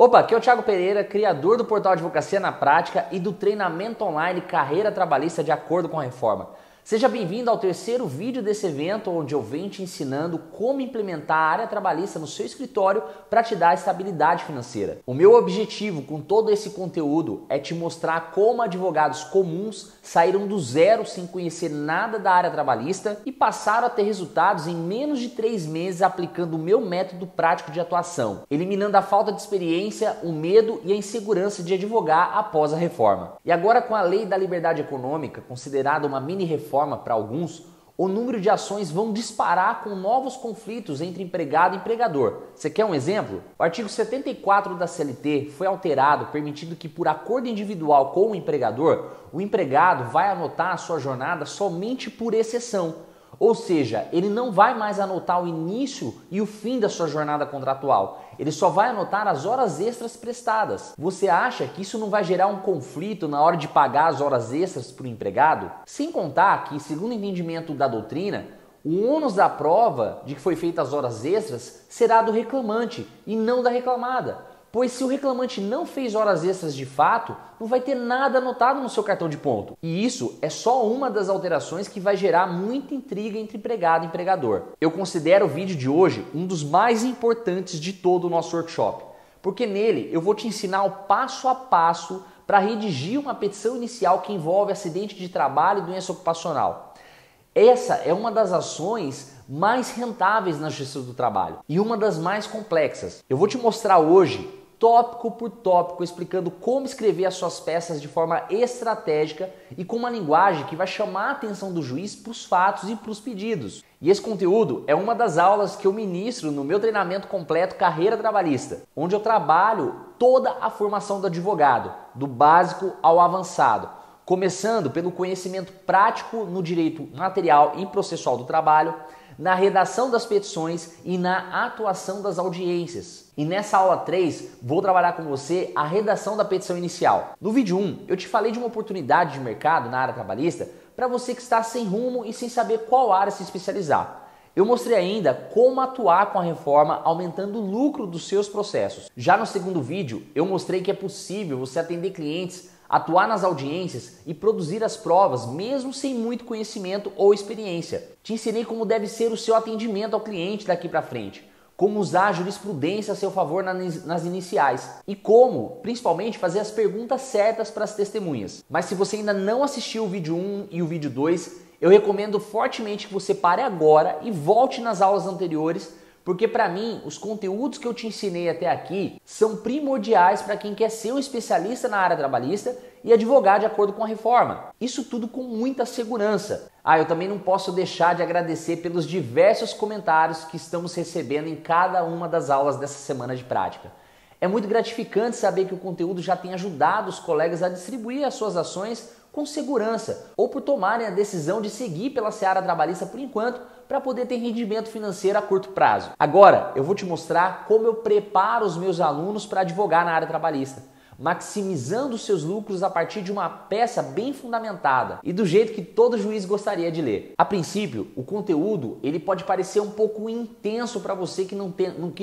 Opa, aqui é o Thiago Pereira, criador do portal Advocacia na Prática e do treinamento online Carreira Trabalhista de Acordo com a Reforma. Seja bem-vindo ao terceiro vídeo desse evento, onde eu venho te ensinando como implementar a área trabalhista no seu escritório para te dar estabilidade financeira. O meu objetivo com todo esse conteúdo é te mostrar como advogados comuns saíram do zero sem conhecer nada da área trabalhista e passaram a ter resultados em menos de 3 meses aplicando o meu método prático de atuação, eliminando a falta de experiência, o medo e a insegurança de advogar após a reforma. E agora, com a Lei da Liberdade Econômica, considerada uma mini-reforma para alguns, o número de ações vão disparar com novos conflitos entre empregado e empregador. Você quer um exemplo? O artigo 74 da CLT foi alterado, permitindo que, por acordo individual com o empregador, o empregado vai anotar a sua jornada somente por exceção. Ou seja, ele não vai mais anotar o início e o fim da sua jornada contratual. Ele só vai anotar as horas extras prestadas. Você acha que isso não vai gerar um conflito na hora de pagar as horas extras para o empregado? Sem contar que, segundo o entendimento da doutrina, o ônus da prova de que foi feitas as horas extras será do reclamante e não da reclamada. Pois se o reclamante não fez horas extras de fato, não vai ter nada anotado no seu cartão de ponto. E isso é só uma das alterações que vai gerar muita intriga entre empregado e empregador. Eu considero o vídeo de hoje um dos mais importantes de todo o nosso workshop, porque nele eu vou te ensinar o passo a passo para redigir uma petição inicial que envolve acidente de trabalho e doença ocupacional. Essa é uma das ações mais rentáveis na justiça do trabalho e uma das mais complexas. Eu vou te mostrar hoje, tópico por tópico, explicando como escrever as suas peças de forma estratégica e com uma linguagem que vai chamar a atenção do juiz para os fatos e para os pedidos. E esse conteúdo é uma das aulas que eu ministro no meu treinamento completo Carreira Trabalhista, onde eu trabalho toda a formação do advogado, do básico ao avançado, começando pelo conhecimento prático no direito material e processual do trabalho, na redação das petições e na atuação das audiências. E nessa aula 3, vou trabalhar com você a redação da petição inicial. No vídeo 1, eu te falei de uma oportunidade de mercado na área trabalhista para você que está sem rumo e sem saber qual área se especializar. Eu mostrei ainda como atuar com a reforma aumentando o lucro dos seus processos. Já no segundo vídeo, eu mostrei que é possível você atender clientes, atuar nas audiências e produzir as provas mesmo sem muito conhecimento ou experiência. Te ensinei como deve ser o seu atendimento ao cliente daqui para frente, como usar a jurisprudência a seu favor nas iniciais e como, principalmente, fazer as perguntas certas para as testemunhas. Mas se você ainda não assistiu o vídeo 1 e o vídeo 2, eu recomendo fortemente que você pare agora e volte nas aulas anteriores, porque para mim, os conteúdos que eu te ensinei até aqui são primordiais para quem quer ser um especialista na área trabalhista e advogar de acordo com a reforma. Isso tudo com muita segurança. Eu também não posso deixar de agradecer pelos diversos comentários que estamos recebendo em cada uma das aulas dessa semana de prática. É muito gratificante saber que o conteúdo já tem ajudado os colegas a distribuir as suas ações com segurança ou por tomarem a decisão de seguir pela seara trabalhista por enquanto para poder ter rendimento financeiro a curto prazo. Agora eu vou te mostrar como eu preparo os meus alunos para advogar na área trabalhista, maximizando os seus lucros a partir de uma peça bem fundamentada e do jeito que todo juiz gostaria de ler. A princípio, o conteúdo ele pode parecer um pouco intenso para você que não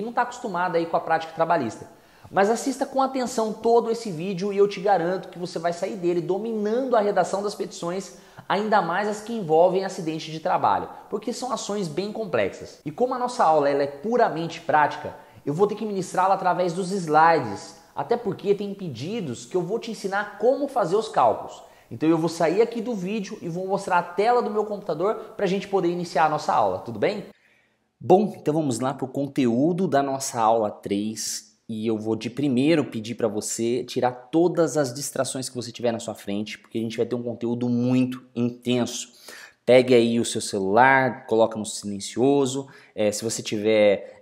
está acostumado aí com a prática trabalhista. Mas assista com atenção todo esse vídeo e eu te garanto que você vai sair dele dominando a redação das petições, ainda mais as que envolvem acidente de trabalho, porque são ações bem complexas. E como a nossa aula ela é puramente prática, eu vou ter que ministrá-la através dos slides, até porque tem pedidos que eu vou te ensinar como fazer os cálculos. Então eu vou sair aqui do vídeo e vou mostrar a tela do meu computador para a gente poder iniciar a nossa aula, tudo bem? Bom, então vamos lá para o conteúdo da nossa aula 3. E eu vou de primeiro pedir para você tirar todas as distrações que você tiver na sua frente, porque a gente vai ter um conteúdo muito intenso. Pegue aí o seu celular, coloca no silencioso, se você tiver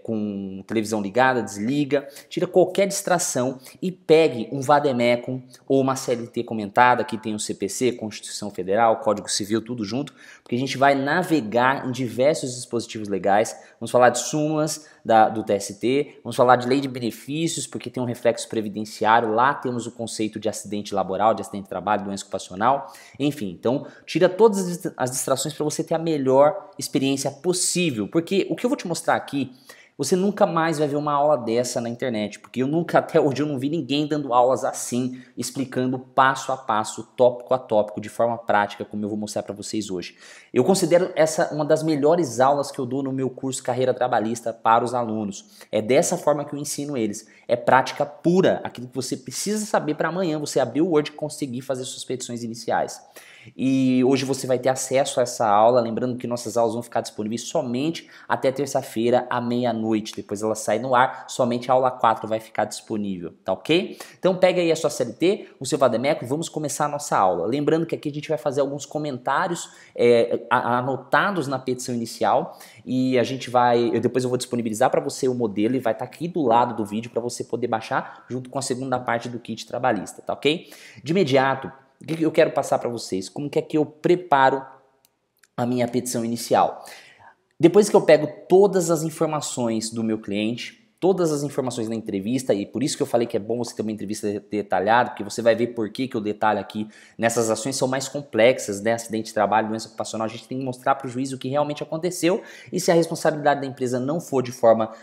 com televisão ligada, desliga, tira qualquer distração e pegue um vademecum ou uma CLT comentada, que tem o CPC, Constituição Federal, Código Civil, tudo junto, porque a gente vai navegar em diversos dispositivos legais, vamos falar de súmulas do TST, vamos falar de lei de benefícios, porque tem um reflexo previdenciário, lá temos o conceito de acidente laboral, de acidente de trabalho, doença ocupacional, enfim, então tira todas as distrações para você ter a melhor experiência possível, porque o que eu vou te mostrar aqui Você nunca mais vai ver uma aula dessa na internet, porque até hoje eu não vi ninguém dando aulas assim, explicando passo a passo, tópico a tópico, de forma prática, como eu vou mostrar para vocês hoje. Eu considero essa uma das melhores aulas que eu dou no meu curso Carreira Trabalhista para os alunos. É dessa forma que eu ensino eles. É prática pura, aquilo que você precisa saber para amanhã você abrir o Word e conseguir fazer suas petições iniciais. E hoje você vai ter acesso a essa aula, lembrando que nossas aulas vão ficar disponíveis somente até terça-feira à meia-noite. Depois ela sai no ar, somente a aula 4 vai ficar disponível, tá ok? Então pega aí a sua CLT, o seu Vademécum e vamos começar a nossa aula. Lembrando que aqui a gente vai fazer alguns comentários anotados na petição inicial e a gente depois eu vou disponibilizar para você o modelo e vai estar aqui do lado do vídeo para você poder baixar junto com a segunda parte do kit trabalhista, tá ok? De imediato, o que eu quero passar para vocês? Como que é que eu preparo a minha petição inicial? Depois que eu pego todas as informações do meu cliente, todas as informações da entrevista, e por isso que eu falei que é bom você ter uma entrevista detalhada, porque você vai ver por que eu detalho aqui nessas ações são mais complexas, né? Acidente de trabalho, doença ocupacional, a gente tem que mostrar para o juiz o que realmente aconteceu, e se a responsabilidade da empresa não for de forma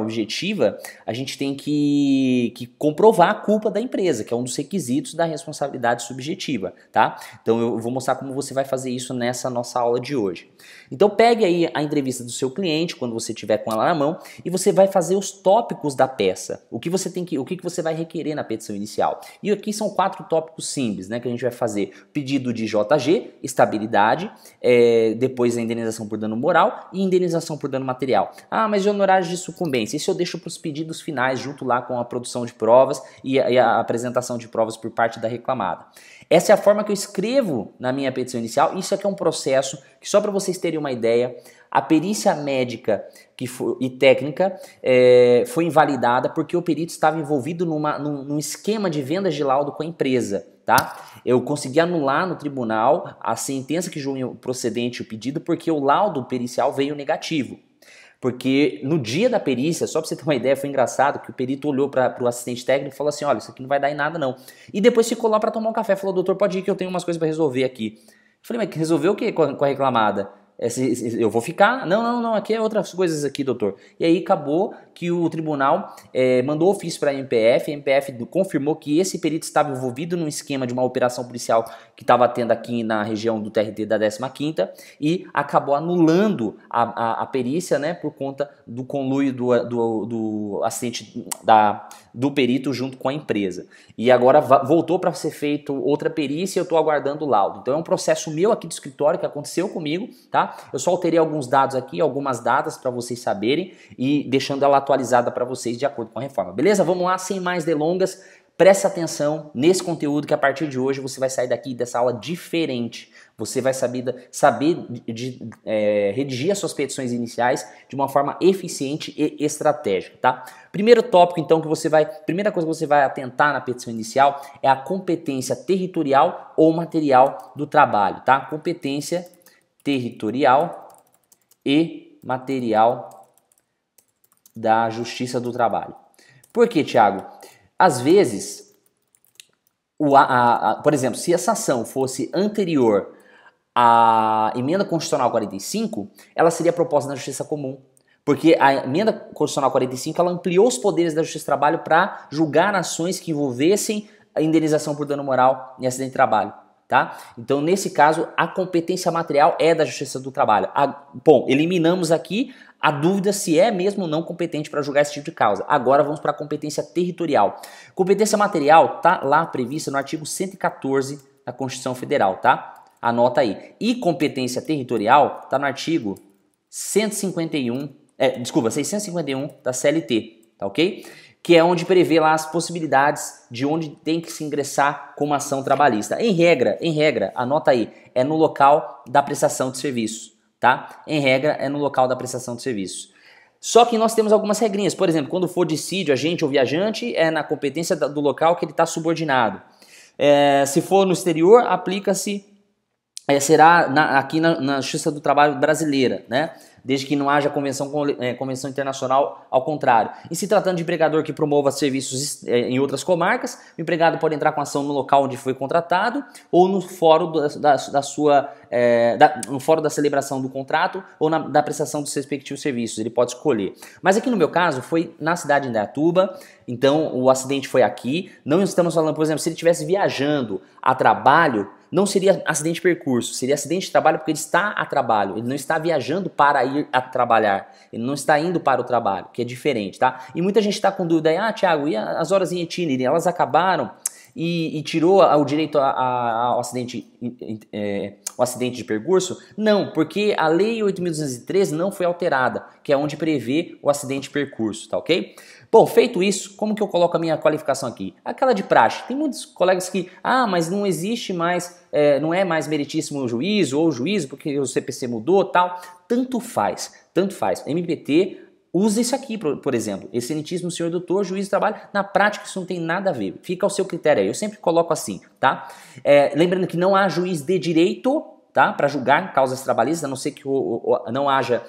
objetiva, a gente tem que comprovar a culpa da empresa, que é um dos requisitos da responsabilidade subjetiva, tá? Então eu vou mostrar como você vai fazer isso nessa nossa aula de hoje. Então pegue aí a entrevista do seu cliente, quando você tiver com ela na mão, e você vai fazer os tópicos da peça. O que você vai requerer na petição inicial. E aqui são 4 tópicos simples, né, que a gente vai fazer. Pedido de JG, estabilidade, depois a indenização por dano moral e indenização por dano material. Ah, mas e honorários de sucumbência? Isso eu deixo para os pedidos finais, junto lá com a produção de provas e a apresentação de provas por parte da reclamada. Essa é a forma que eu escrevo na minha petição inicial. Isso aqui é um processo que, só para vocês terem uma ideia, a perícia médica e técnica foi invalidada porque o perito estava envolvido num esquema de vendas de laudo com a empresa. Tá? Eu consegui anular no tribunal a sentença que julgou procedente o pedido porque o laudo pericial veio negativo. Porque no dia da perícia, só para você ter uma ideia, foi engraçado que o perito olhou para o assistente técnico e falou assim, olha, isso aqui não vai dar em nada não. E depois ficou lá para tomar um café, falou, doutor, pode ir que eu tenho umas coisas para resolver aqui. Eu falei, mas resolveu o que com a reclamada? Eu vou ficar? Não, aqui é outras coisas aqui, doutor. E aí acabou que o tribunal mandou ofício para a MPF confirmou que esse perito estava envolvido num esquema de uma operação policial que estava tendo aqui na região do TRT da 15ª e acabou anulando a perícia, né, por conta do conluio do assistente do perito junto com a empresa. E agora voltou para ser feito outra perícia e eu estou aguardando o laudo. Então é um processo meu aqui do escritório que aconteceu comigo, tá? Eu só alterei alguns dados aqui, algumas datas para vocês saberem e deixando ela atualizada para vocês de acordo com a reforma. Beleza? Vamos lá, sem mais delongas. Presta atenção nesse conteúdo que a partir de hoje você vai sair daqui dessa aula diferente. Você vai saber redigir as suas petições iniciais de uma forma eficiente e estratégica, tá? Primeiro tópico, então, primeira coisa que você vai atentar na petição inicial é a competência territorial ou material do trabalho, tá? Competência territorial e material da Justiça do Trabalho. Por quê, Thiago? Às vezes, por exemplo, se essa ação fosse anterior à emenda constitucional 45, ela seria proposta na Justiça Comum. Porque a emenda constitucional 45 ela ampliou os poderes da Justiça do Trabalho para julgar ações que envolvessem a indenização por dano moral em acidente de trabalho. Tá? Então, nesse caso, a competência material é da Justiça do Trabalho. Bom, eliminamos aqui a dúvida se é mesmo ou não competente para julgar esse tipo de causa. Agora vamos para a competência territorial. Competência material está lá prevista no artigo 114 da Constituição Federal, tá? Anota aí. E competência territorial está no artigo 651 da CLT, tá ok? Que é onde prevê lá as possibilidades de onde tem que se ingressar com uma ação trabalhista. Em regra, anota aí, é no local da prestação de serviço, tá? Em regra, é no local da prestação de serviço. Só que nós temos algumas regrinhas, por exemplo, quando for dissídio, agente ou viajante, é na competência do local que ele está subordinado. Se for no exterior, aplica-se, será aqui na Justiça do Trabalho brasileira, né? Desde que não haja convenção internacional ao contrário. E se tratando de empregador que promova serviços em outras comarcas, o empregado pode entrar com ação no local onde foi contratado ou no fórum da sua no fórum da celebração do contrato ou da prestação dos respectivos serviços, ele pode escolher. Mas aqui no meu caso foi na cidade de Indaiatuba, então o acidente foi aqui. Não estamos falando, por exemplo, se ele estivesse viajando a trabalho, não seria acidente de percurso, seria acidente de trabalho porque ele está a trabalho, ele não está viajando para ir a trabalhar, ele não está indo para o trabalho, que é diferente, tá? E muita gente está com dúvida aí, Thiago, e as horas em itinere, elas acabaram e tirou o direito ao acidente, o acidente de percurso? Não, porque a Lei 8.213 não foi alterada, que é onde prevê o acidente de percurso, tá ok? Bom, feito isso, como que eu coloco a minha qualificação aqui? Aquela de praxe. Tem muitos colegas que, mas não existe mais, não é mais meritíssimo o juízo ou o juízo porque o CPC mudou, tal. Tanto faz, tanto faz. MPT usa isso aqui, por exemplo, excelentíssimo senhor doutor, juiz de trabalho. Na prática isso não tem nada a ver, fica ao seu critério aí. Eu sempre coloco assim, tá? Lembrando que não há juiz de direito, tá? Para julgar causas trabalhistas, a não ser que não haja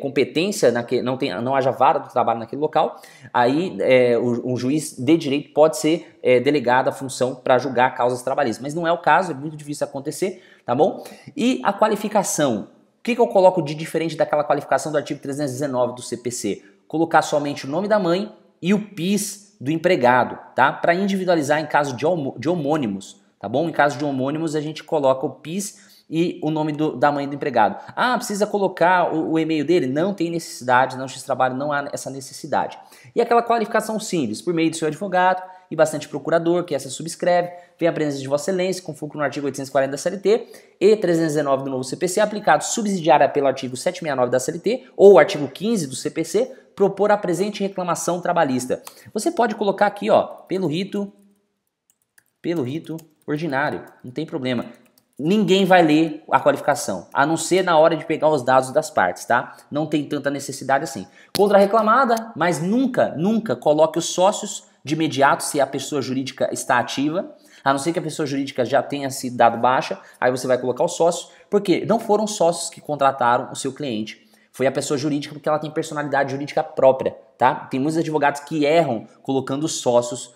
competência, não haja vara do trabalho naquele local, aí o juiz de direito pode ser delegado a função para julgar causas trabalhistas, mas não é o caso, é muito difícil acontecer, tá bom? E a qualificação, o que eu coloco de diferente daquela qualificação do artigo 319 do CPC? Colocar somente o nome da mãe e o PIS do empregado, tá? Para individualizar em caso de homônimos, tá bom? Em caso de homônimos a gente coloca o PIS e o nome da mãe do empregado. Precisa colocar o e-mail dele? Não tem necessidade, não X trabalho, não há essa necessidade. E aquela qualificação simples, por meio do seu advogado e bastante procurador, que essa subscreve, vem a presença de Vossa Excelência, com fulcro no artigo 840 da CLT e 319 do novo CPC, aplicado subsidiária pelo artigo 769 da CLT ou o artigo 15 do CPC, propor a presente reclamação trabalhista. Você pode colocar aqui, ó, pelo rito ordinário, não tem problema. Ninguém vai ler a qualificação, a não ser na hora de pegar os dados das partes, tá? Não tem tanta necessidade assim. Contra a reclamada, mas nunca coloque os sócios de imediato se a pessoa jurídica está ativa, a não ser que a pessoa jurídica já tenha sido dado baixa, aí você vai colocar os sócios, porque não foram sócios que contrataram o seu cliente. Foi a pessoa jurídica porque ela tem personalidade jurídica própria, tá? Tem muitos advogados que erram colocando sócios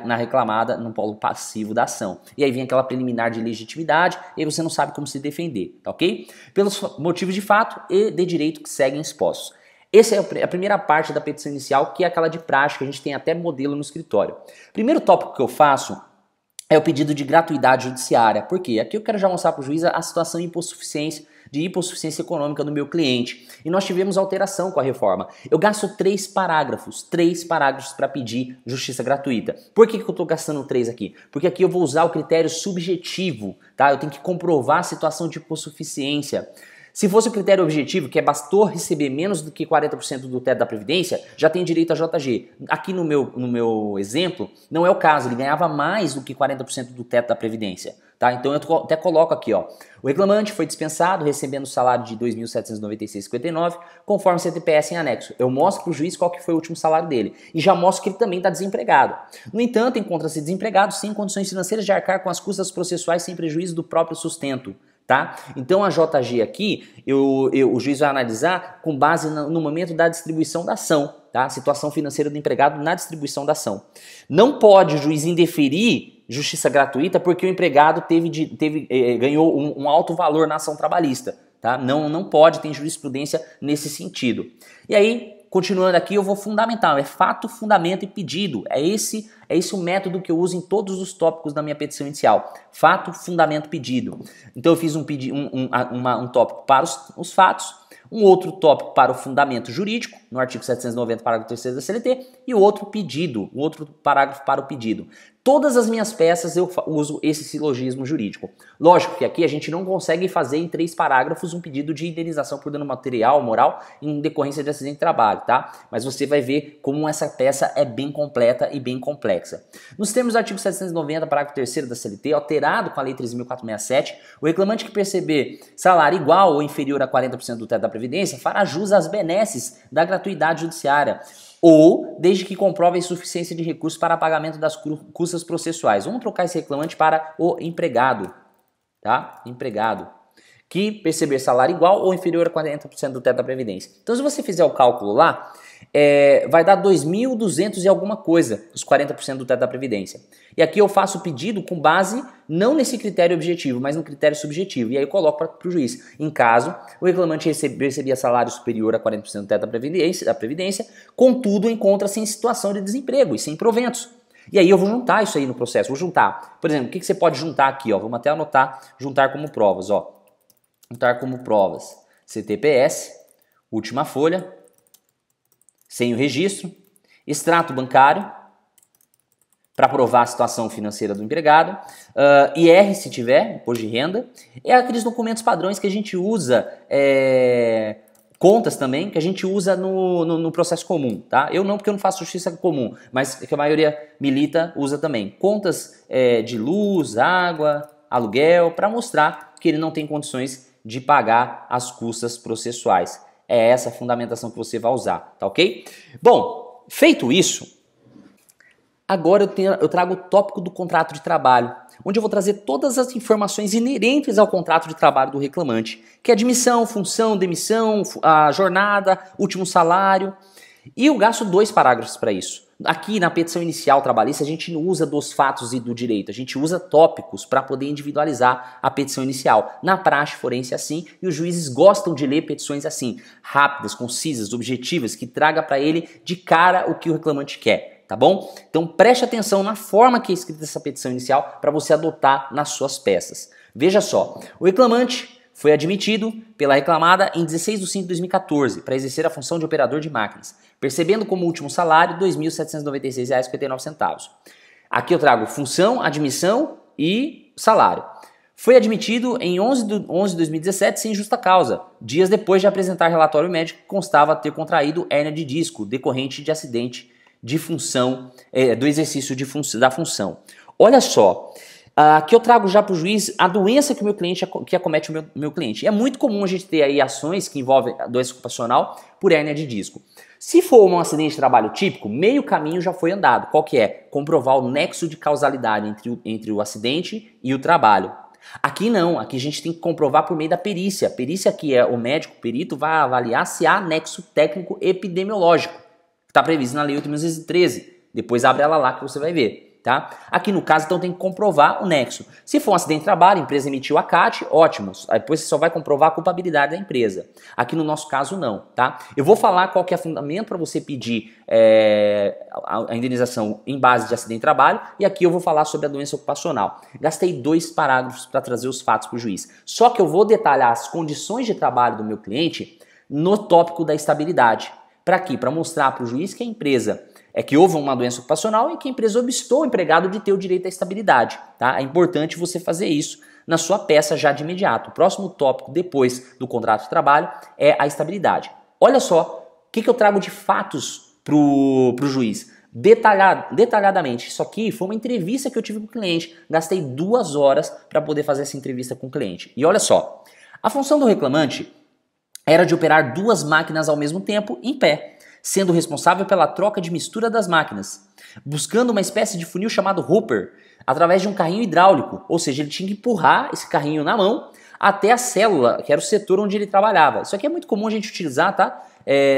na reclamada no polo passivo da ação. E aí vem aquela preliminar de legitimidade e aí você não sabe como se defender, tá ok? Pelos motivos de fato e de direito que seguem expostos. Essa é a primeira parte da petição inicial, que é aquela de prática, a gente tem até modelo no escritório. Primeiro tópico que eu faço é o pedido de gratuidade judiciária. Por quê? Aqui eu quero já mostrar para o juiz a situação de hipossuficiência econômica do meu cliente. E nós tivemos alteração com a reforma. Eu gasto 3 parágrafos para pedir justiça gratuita. Por que eu estou gastando 3 aqui? Porque aqui eu vou usar o critério subjetivo, tá? Eu tenho que comprovar a situação de hipossuficiência. Se fosse o critério objetivo, que é bastou receber menos do que 40% do teto da Previdência, já tem direito a JG. Aqui no meu exemplo, não é o caso, ele ganhava mais do que 40% do teto da Previdência. Tá? Então eu até coloco aqui, ó. O reclamante foi dispensado, recebendo o salário de R$ 2.796,59, conforme CTPS em anexo. Eu mostro para o juiz qual que foi o último salário dele. E já mostro que ele também está desempregado. No entanto, encontra-se desempregado sem condições financeiras de arcar com as custas processuais sem prejuízo do próprio sustento. Tá? Então a JG aqui, o juiz vai analisar com base no momento da distribuição da ação, tá? Situação financeira do empregado na distribuição da ação. Não pode o juiz indeferir justiça gratuita porque o empregado ganhou um alto valor na ação trabalhista, tá? Não pode, tem jurisprudência nesse sentido. E aí, continuando aqui, eu vou fundamentar, é fato, fundamento e pedido. É esse o método que eu uso em todos os tópicos da minha petição inicial. Fato, fundamento, pedido. Então eu fiz um tópico para os fatos, um outro tópico para o fundamento jurídico, no artigo 790, parágrafo 3º da CLT, e o outro pedido, um outro parágrafo para o pedido. Todas as minhas peças eu uso esse silogismo jurídico. Lógico que aqui a gente não consegue fazer em 3 parágrafos um pedido de indenização por dano material, moral, em decorrência de acidente de trabalho, tá? Mas você vai ver como essa peça é bem completa e bem complexa. Nos termos do artigo 790, parágrafo 3º da CLT, alterado com a Lei 13.467, o reclamante que perceber salário igual ou inferior a 40% do teto da Previdência fará jus às benesses da gratuidade judiciária, ou desde que comprove a insuficiência de recursos para pagamento das custas processuais. Vamos trocar esse reclamante para o empregado, tá? Empregado que perceber salário igual ou inferior a 40% do teto da Previdência. Então, se você fizer o cálculo lá, vai dar 2.200 e alguma coisa, os 40% do teto da Previdência. E aqui eu faço o pedido com base não nesse critério objetivo, mas no critério subjetivo. E aí eu coloco para o juiz. Em caso o reclamante recebia salário superior a 40% do teto da Previdência, contudo encontra-se em situação de desemprego e sem proventos. E aí eu vou juntar isso aí no processo. Vou juntar. Por exemplo, o que você pode juntar aqui? Ó? Vamos até anotar, juntar como provas. Ó. Juntar como provas CTPS, última folha, sem o registro, extrato bancário, para provar a situação financeira do empregado, IR se tiver, imposto de renda, é aqueles documentos padrões que a gente usa, contas também, que a gente usa no processo comum, tá? Eu não, porque eu não faço justiça comum, mas que a maioria milita usa também. Contas de luz, água, aluguel, para mostrar que ele não tem condições de pagar as custas processuais. É essa a fundamentação que você vai usar, tá ok? Bom, feito isso, agora eu trago o tópico do contrato de trabalho, onde eu vou trazer todas as informações inerentes ao contrato de trabalho do reclamante, que é admissão, função, demissão, a jornada, último salário. E eu gasto 2 parágrafos para isso. Aqui na petição inicial trabalhista a gente não usa dos fatos e do direito, a gente usa tópicos para poder individualizar a petição inicial. Na praxe forense é assim, e os juízes gostam de ler petições assim, rápidas, concisas, objetivas, que traga para ele de cara o que o reclamante quer. Tá bom? Então preste atenção na forma que é escrita essa petição inicial para você adotar nas suas peças. Veja só, o reclamante foi admitido pela reclamada em 16 de 5 de 2014 para exercer a função de operador de máquinas, percebendo como último salário R$ 2.796,59. Aqui eu trago função, admissão e salário. Foi admitido em 11 de 2017 sem justa causa, dias depois de apresentar relatório médico que constava ter contraído hérnia de disco decorrente de acidente de função, do exercício da função. Olha só, aqui eu trago já para o juiz a doença que o meu cliente, que acomete o meu cliente. É muito comum a gente ter aí ações que envolvem a doença ocupacional por hérnia de disco. Se for um acidente de trabalho típico, meio caminho já foi andado. Qual que é? Comprovar o nexo de causalidade entre o acidente e o trabalho. Aqui não, aqui a gente tem que comprovar por meio da perícia. A perícia aqui é o médico, o perito, vai avaliar se há nexo técnico epidemiológico. Está previsto na Lei 8.613. Depois abre ela lá que você vai ver, tá? Aqui no caso, então, tem que comprovar o nexo. Se for um acidente de trabalho, a empresa emitiu a CAT, ótimo. Aí depois você só vai comprovar a culpabilidade da empresa. Aqui no nosso caso, não, tá? Eu vou falar qual que é o fundamento para você pedir a indenização em base de acidente de trabalho, e aqui eu vou falar sobre a doença ocupacional. Gastei 2 parágrafos para trazer os fatos para o juiz. Só que eu vou detalhar as condições de trabalho do meu cliente no tópico da estabilidade. Para quê? Para mostrar para o juiz que a empresa que houve uma doença ocupacional e que a empresa obstou o empregado de ter o direito à estabilidade. Tá? É importante você fazer isso na sua peça já de imediato. O próximo tópico depois do contrato de trabalho é a estabilidade. Olha só o que eu trago de fatos para o juiz. Detalhadamente. Isso aqui foi uma entrevista que eu tive com o cliente. Gastei 2 horas para poder fazer essa entrevista com o cliente. E olha só, a função do reclamante era de operar 2 máquinas ao mesmo tempo em pé, sendo responsável pela troca de mistura das máquinas, buscando uma espécie de funil chamado hopper, através de um carrinho hidráulico, ou seja, ele tinha que empurrar esse carrinho na mão até a célula, que era o setor onde ele trabalhava. Isso aqui é muito comum a gente utilizar, tá?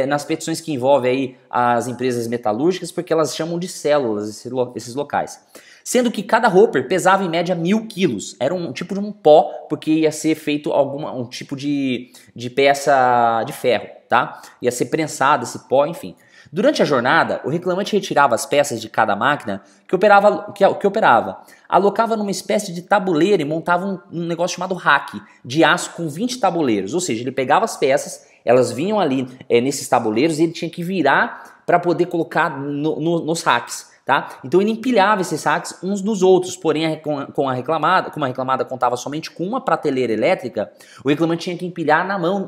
Nas petições que envolvem aí as empresas metalúrgicas, porque elas chamam de células esses locais. Sendo que cada hopper pesava em média 1.000 quilos. Era um tipo de um pó, porque ia ser feito um tipo de peça de ferro, tá? Ia ser prensado esse pó, enfim. Durante a jornada, o reclamante retirava as peças de cada máquina que operava, alocava numa espécie de tabuleiro e montava um negócio chamado rack, de aço com 20 tabuleiros. Ou seja, ele pegava as peças, elas vinham ali nesses tabuleiros e ele tinha que virar para poder colocar nos racks. Tá? Então ele empilhava esses sacos uns nos outros, porém como a reclamada contava somente com uma prateleira elétrica, o reclamante tinha que empilhar na mão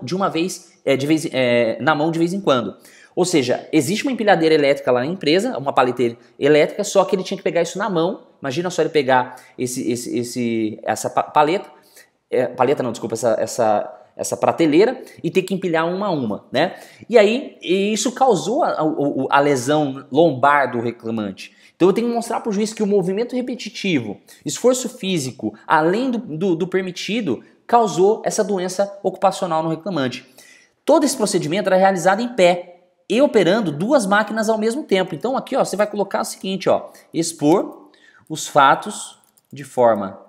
de vez em quando. Ou seja, existe uma empilhadeira elétrica lá na empresa, uma paleteira elétrica, só que ele tinha que pegar isso na mão. Imagina só ele pegar essa essa prateleira e ter que empilhar uma a uma, né? E aí isso causou a lesão lombar do reclamante. Então eu tenho que mostrar para o juiz que o movimento repetitivo, esforço físico, além do permitido, causou essa doença ocupacional no reclamante. Todo esse procedimento era realizado em pé, e operando duas máquinas ao mesmo tempo. Então aqui ó, você vai colocar o seguinte, ó, expor os fatos de forma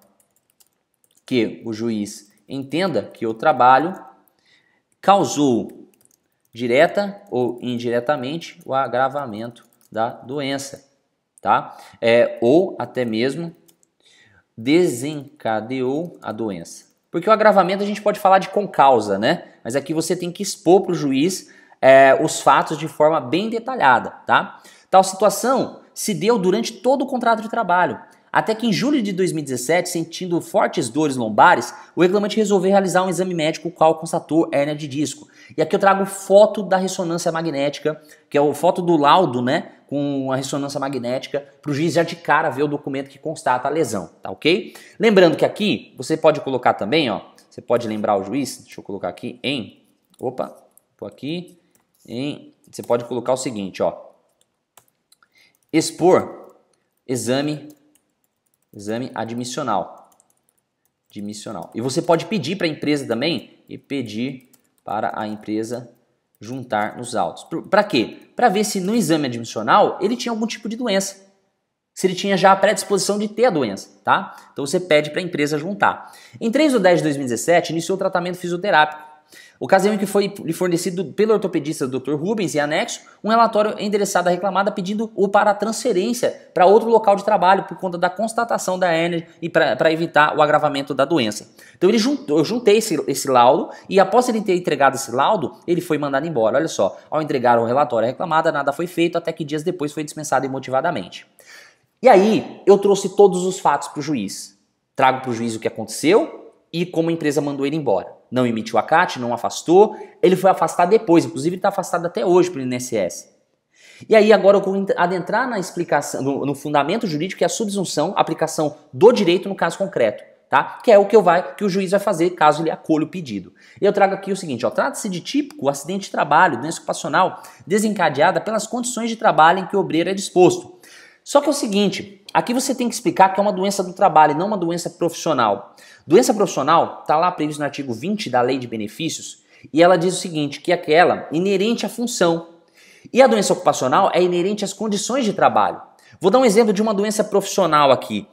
que o juiz entenda que o trabalho causou direta ou indiretamente o agravamento da doença, tá? Ou até mesmo desencadeou a doença. Porque o agravamento a gente pode falar de concausa, né? Mas aqui você tem que expor para o juiz os fatos de forma bem detalhada, tá? Tal situação se deu durante todo o contrato de trabalho, até que em julho de 2017, sentindo fortes dores lombares, o reclamante resolveu realizar um exame médico, o qual constatou hérnia de disco. E aqui eu trago foto da ressonância magnética, que é a foto do laudo, né, com a ressonância magnética, para o juiz já de cara ver o documento que constata a lesão, tá ok? Lembrando que aqui, você pode colocar também, ó, você pode lembrar o juiz, deixa eu colocar aqui você pode colocar o seguinte, ó, expor exame admissional. E você pode pedir para a empresa também e pedir para a empresa juntar nos autos. Para quê? Para ver se no exame admissional ele tinha algum tipo de doença. Se ele tinha já a predisposição de ter a doença, tá? Então você pede para a empresa juntar. Em 3/10 de 2017, iniciou o tratamento fisioterápico. Ocasião em que foi lhe fornecido pelo ortopedista Dr. Rubens e anexo um relatório endereçado à reclamada pedindo-o para transferência para outro local de trabalho por conta da constatação da hérnia e para evitar o agravamento da doença. Então eu juntei esse laudo e após ele ter entregado esse laudo, ele foi mandado embora. Olha só, ao entregar o relatório à reclamada, nada foi feito até que dias depois foi dispensado imotivadamente. E aí eu trouxe todos os fatos para o juiz. Trago para o juiz o que aconteceu e como a empresa mandou ele embora. Não emitiu ACAT, não afastou, ele foi afastado depois, inclusive ele está afastado até hoje pelo INSS. E aí agora eu vou adentrar na explicação, no fundamento jurídico, que é a subsunção, aplicação do direito no caso concreto, tá? Que é o que o juiz vai fazer caso ele acolha o pedido. E eu trago aqui o seguinte, ó, trata-se de típico acidente de trabalho, doença ocupacional, desencadeada pelas condições de trabalho em que o obreiro é disposto. Só que é o seguinte, aqui você tem que explicar que é uma doença do trabalho e não uma doença profissional. Doença profissional está lá previsto no artigo 20 da Lei de Benefícios e ela diz o seguinte, que é aquela inerente à função. E a doença ocupacional é inerente às condições de trabalho. Vou dar um exemplo de uma doença profissional aqui.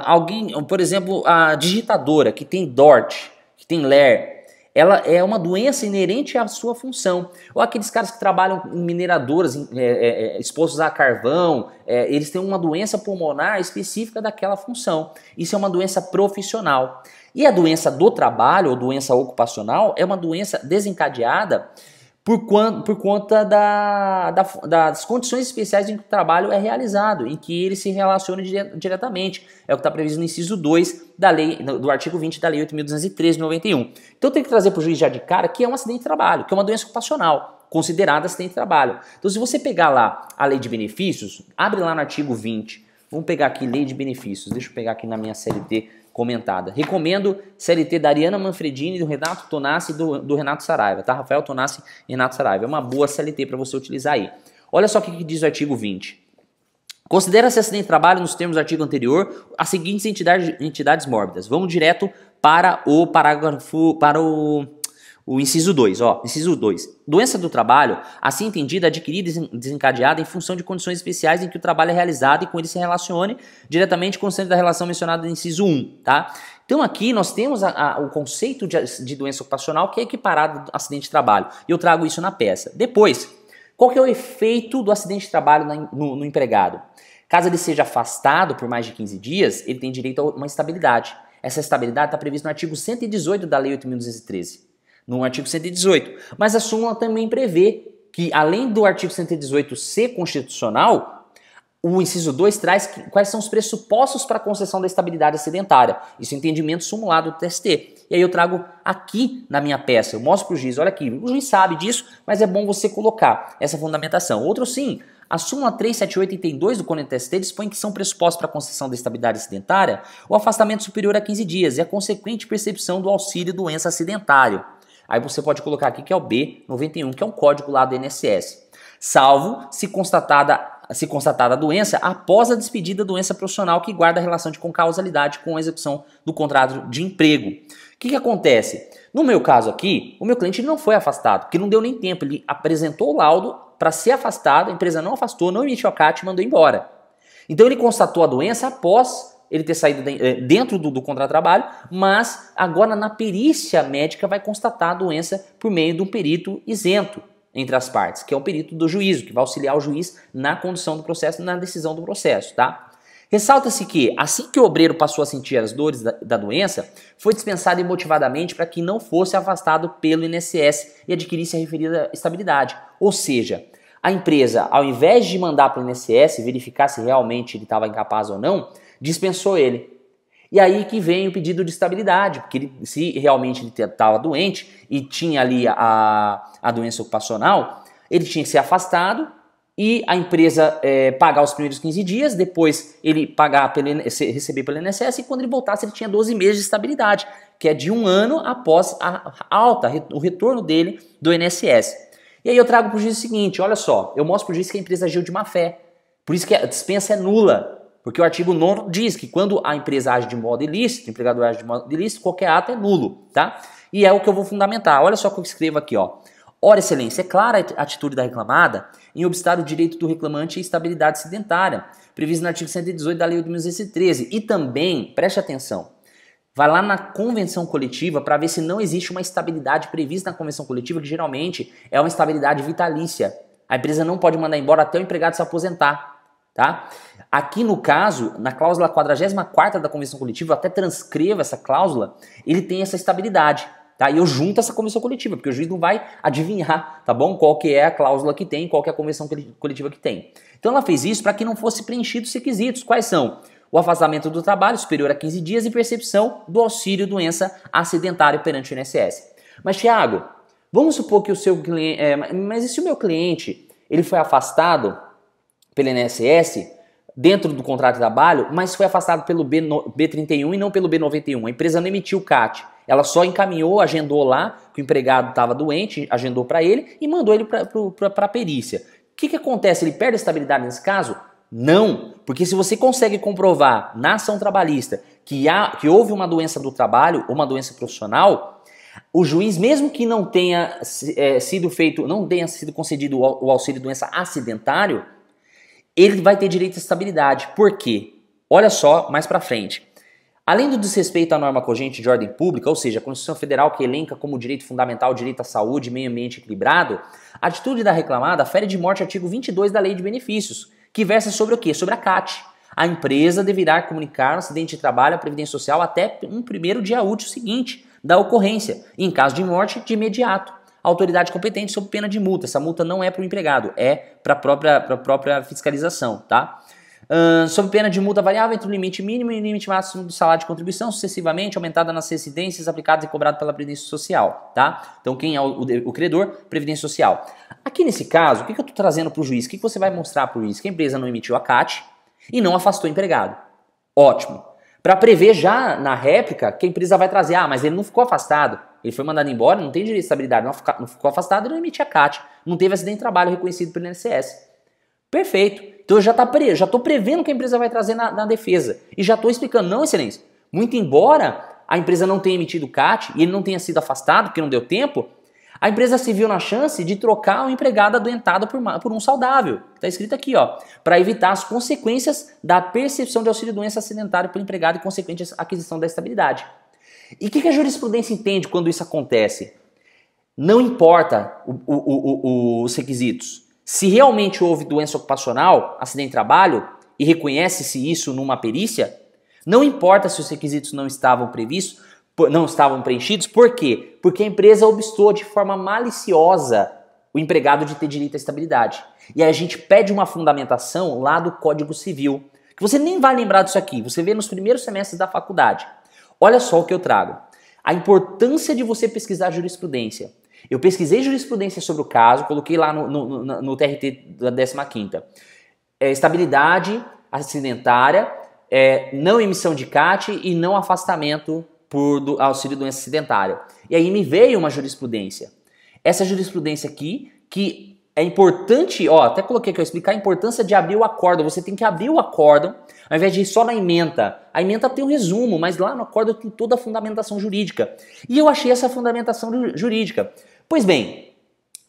Alguém, por exemplo, a digitadora que tem DORT, que tem LER, ela é uma doença inerente à sua função. Ou aqueles caras que trabalham em mineradoras expostos a carvão, eles têm uma doença pulmonar específica daquela função. Isso é uma doença profissional. E a doença do trabalho, ou doença ocupacional, é uma doença desencadeada por conta das condições especiais em que o trabalho é realizado, em que ele se relaciona diretamente. É o que está previsto no inciso 2 da lei, do artigo 20 da Lei 8.213 de 91. Então tem que trazer para o juiz já de cara que é um acidente de trabalho, que é uma doença ocupacional, considerada acidente de trabalho. Então se você pegar lá a Lei de Benefícios, abre lá no artigo 20, vamos pegar aqui Lei de Benefícios, deixa eu pegar aqui na minha CLT comentada. Recomendo CLT da Ariana Manfredini, do Renato Tonassi e do Renato Saraiva, tá? Rafael Tonassi e Renato Saraiva. É uma boa CLT para você utilizar aí. Olha só o que diz o artigo 20. Considera-se acidente de trabalho, nos termos do artigo anterior, as seguintes entidades mórbidas. Vamos direto para o parágrafo, o inciso 2, ó, inciso 2. Doença do trabalho, assim entendida, adquirida e desencadeada em função de condições especiais em que o trabalho é realizado e com ele se relacione diretamente com o centro da relação mencionada no inciso 1, tá? Então aqui nós temos o conceito de doença ocupacional que é equiparado ao acidente de trabalho. E eu trago isso na peça. Depois, qual que é o efeito do acidente de trabalho no empregado? Caso ele seja afastado por mais de 15 dias, ele tem direito a uma estabilidade. Essa estabilidade está prevista no artigo 118 da Lei 8.213. No artigo 118. Mas a súmula também prevê que, além do artigo 118 ser constitucional, o inciso 2 traz quais são os pressupostos para a concessão da estabilidade acidentária. Isso é entendimento sumulado do TST. E aí eu trago aqui na minha peça, eu mostro para o juiz, olha aqui, o juiz sabe disso, mas é bom você colocar essa fundamentação. Outro sim, a súmula 378 item 2 do Código TST dispõe que são pressupostos para a concessão da estabilidade acidentária o afastamento superior a 15 dias e a consequente percepção do auxílio doença acidentário. Aí você pode colocar aqui que é o B91, que é um código lá do INSS. Salvo se constatada a doença após a despedida da doença profissional que guarda a relação de concausalidade com a execução do contrato de emprego. que acontece? No meu caso aqui, o meu cliente não foi afastado, porque não deu nem tempo. Ele apresentou o laudo para ser afastado, a empresa não afastou, não emitiu a CAT e mandou embora. Então ele constatou a doença após ele ter saído dentro do contrato de trabalho, mas agora na perícia médica vai constatar a doença por meio de um perito isento entre as partes, que é o perito do juízo, que vai auxiliar o juiz na condução do processo e na decisão do processo, tá? Ressalta-se que, assim que o obreiro passou a sentir as dores da doença, foi dispensado imotivadamente para que não fosse afastado pelo INSS e adquirisse a referida estabilidade. Ou seja, a empresa, ao invés de mandar para o INSS verificar se realmente ele estava incapaz ou não, dispensou ele. E aí que vem o pedido de estabilidade, porque se realmente ele estava doente e tinha ali a doença ocupacional, ele tinha que ser afastado e a empresa pagar os primeiros 15 dias, depois ele pagar receber pelo INSS e quando ele voltasse ele tinha 12 meses de estabilidade, que é de 1 ano após a alta, o retorno dele do INSS. E aí eu trago para o juiz o seguinte, olha só, eu mostro para o juiz que a empresa agiu de má fé, por isso que a dispensa é nula. Porque o artigo 9º diz que quando a empresa age de modo ilícito, o empregador age de modo ilícito, qualquer ato é nulo, tá? E é o que eu vou fundamentar. Olha só o que eu escrevo aqui, ó. Ora, excelência, é clara a atitude da reclamada em obstar o direito do reclamante à estabilidade sedentária, previsto no artigo 118 da Lei 8.213. E também, preste atenção, vai lá na convenção coletiva para ver se não existe uma estabilidade prevista na convenção coletiva, que geralmente é uma estabilidade vitalícia. A empresa não pode mandar embora até o empregado se aposentar. Tá? Aqui no caso, na cláusula 44ª da convenção coletiva, eu até transcrevo essa cláusula, ele tem essa estabilidade, tá? E eu junto essa convenção coletiva, porque o juiz não vai adivinhar, tá bom? Qual que é a cláusula que tem, qual que é a convenção coletiva que tem. Então ela fez isso para que não fosse preenchidos os requisitos. Quais são? O afastamento do trabalho superior a 15 dias e percepção do auxílio doença acidentário perante o INSS. Mas Thiago, vamos supor que o seu cliente, mas e se o meu cliente, ele foi afastado pelo INSS, dentro do contrato de trabalho, mas foi afastado pelo B31 e não pelo B91. A empresa não emitiu o CAT. Ela só encaminhou, agendou lá, que o empregado estava doente, agendou para ele e mandou ele para a perícia. O que acontece? Ele perde a estabilidade nesse caso? Não, porque se você consegue comprovar na ação trabalhista que houve uma doença do trabalho ou uma doença profissional, o juiz, mesmo que não tenha sido concedido o auxílio doença acidentário, ele vai ter direito à estabilidade. Por quê? Olha só, mais pra frente. Além do desrespeito à norma cogente de ordem pública, ou seja, a Constituição Federal que elenca como direito fundamental o direito à saúde e meio ambiente equilibrado, a atitude da reclamada fere de morte o artigo 22 da Lei de Benefícios, que versa sobre o quê? Sobre a CAT. A empresa deverá comunicar o acidente de trabalho à Previdência Social até um primeiro dia útil seguinte da ocorrência, e em caso de morte, de imediato. Autoridade competente sob pena de multa. Essa multa não é para o empregado, é para a própria fiscalização, tá? Sob pena de multa variável entre o limite mínimo e o limite máximo do salário de contribuição, sucessivamente aumentada nas residências aplicadas e cobradas pela Previdência Social, tá? Então quem é o credor? Previdência Social. Aqui nesse caso, o que eu estou trazendo para o juiz? O que você vai mostrar para o juiz? Que a empresa não emitiu a CAT e não afastou o empregado. Ótimo. Para prever já na réplica que a empresa vai trazer, mas ele não ficou afastado. Ele foi mandado embora, não tem direito de estabilidade, não ficou afastado e não emitiu a CAT. Não teve acidente de trabalho reconhecido pelo INSS. Perfeito. Então eu já estou prevendo que a empresa vai trazer na defesa. E já estou explicando, não, excelência, muito embora a empresa não tenha emitido CAT e ele não tenha sido afastado porque não deu tempo, a empresa se viu na chance de trocar o empregado adoentado por um saudável. Está escrito aqui, ó, para evitar as consequências da percepção de auxílio-doença acidentário pelo empregado e consequente aquisição da estabilidade. E o que a jurisprudência entende quando isso acontece? Não importa os requisitos. Se realmente houve doença ocupacional, acidente de trabalho, e reconhece-se isso numa perícia, não importa se os requisitos não estavam previstos, não estavam preenchidos. Por quê? Porque a empresa obstou de forma maliciosa o empregado de ter direito à estabilidade. E aí a gente pede uma fundamentação lá do Código Civil, que você nem vai lembrar disso aqui, você vê nos primeiros semestres da faculdade. Olha só o que eu trago. A importância de você pesquisar jurisprudência. Eu pesquisei jurisprudência sobre o caso, coloquei lá no TRT da 15ª. Estabilidade acidentária, não emissão de CAT e não afastamento por auxílio doença acidentária. E aí me veio uma jurisprudência. Essa jurisprudência aqui, que é importante, ó, até coloquei aqui, explicar a importância de abrir o acórdão. Você tem que abrir o acórdão, ao invés de ir só na ementa. A ementa tem um resumo, mas lá no acórdão tem toda a fundamentação jurídica. E eu achei essa fundamentação jurídica. Pois bem,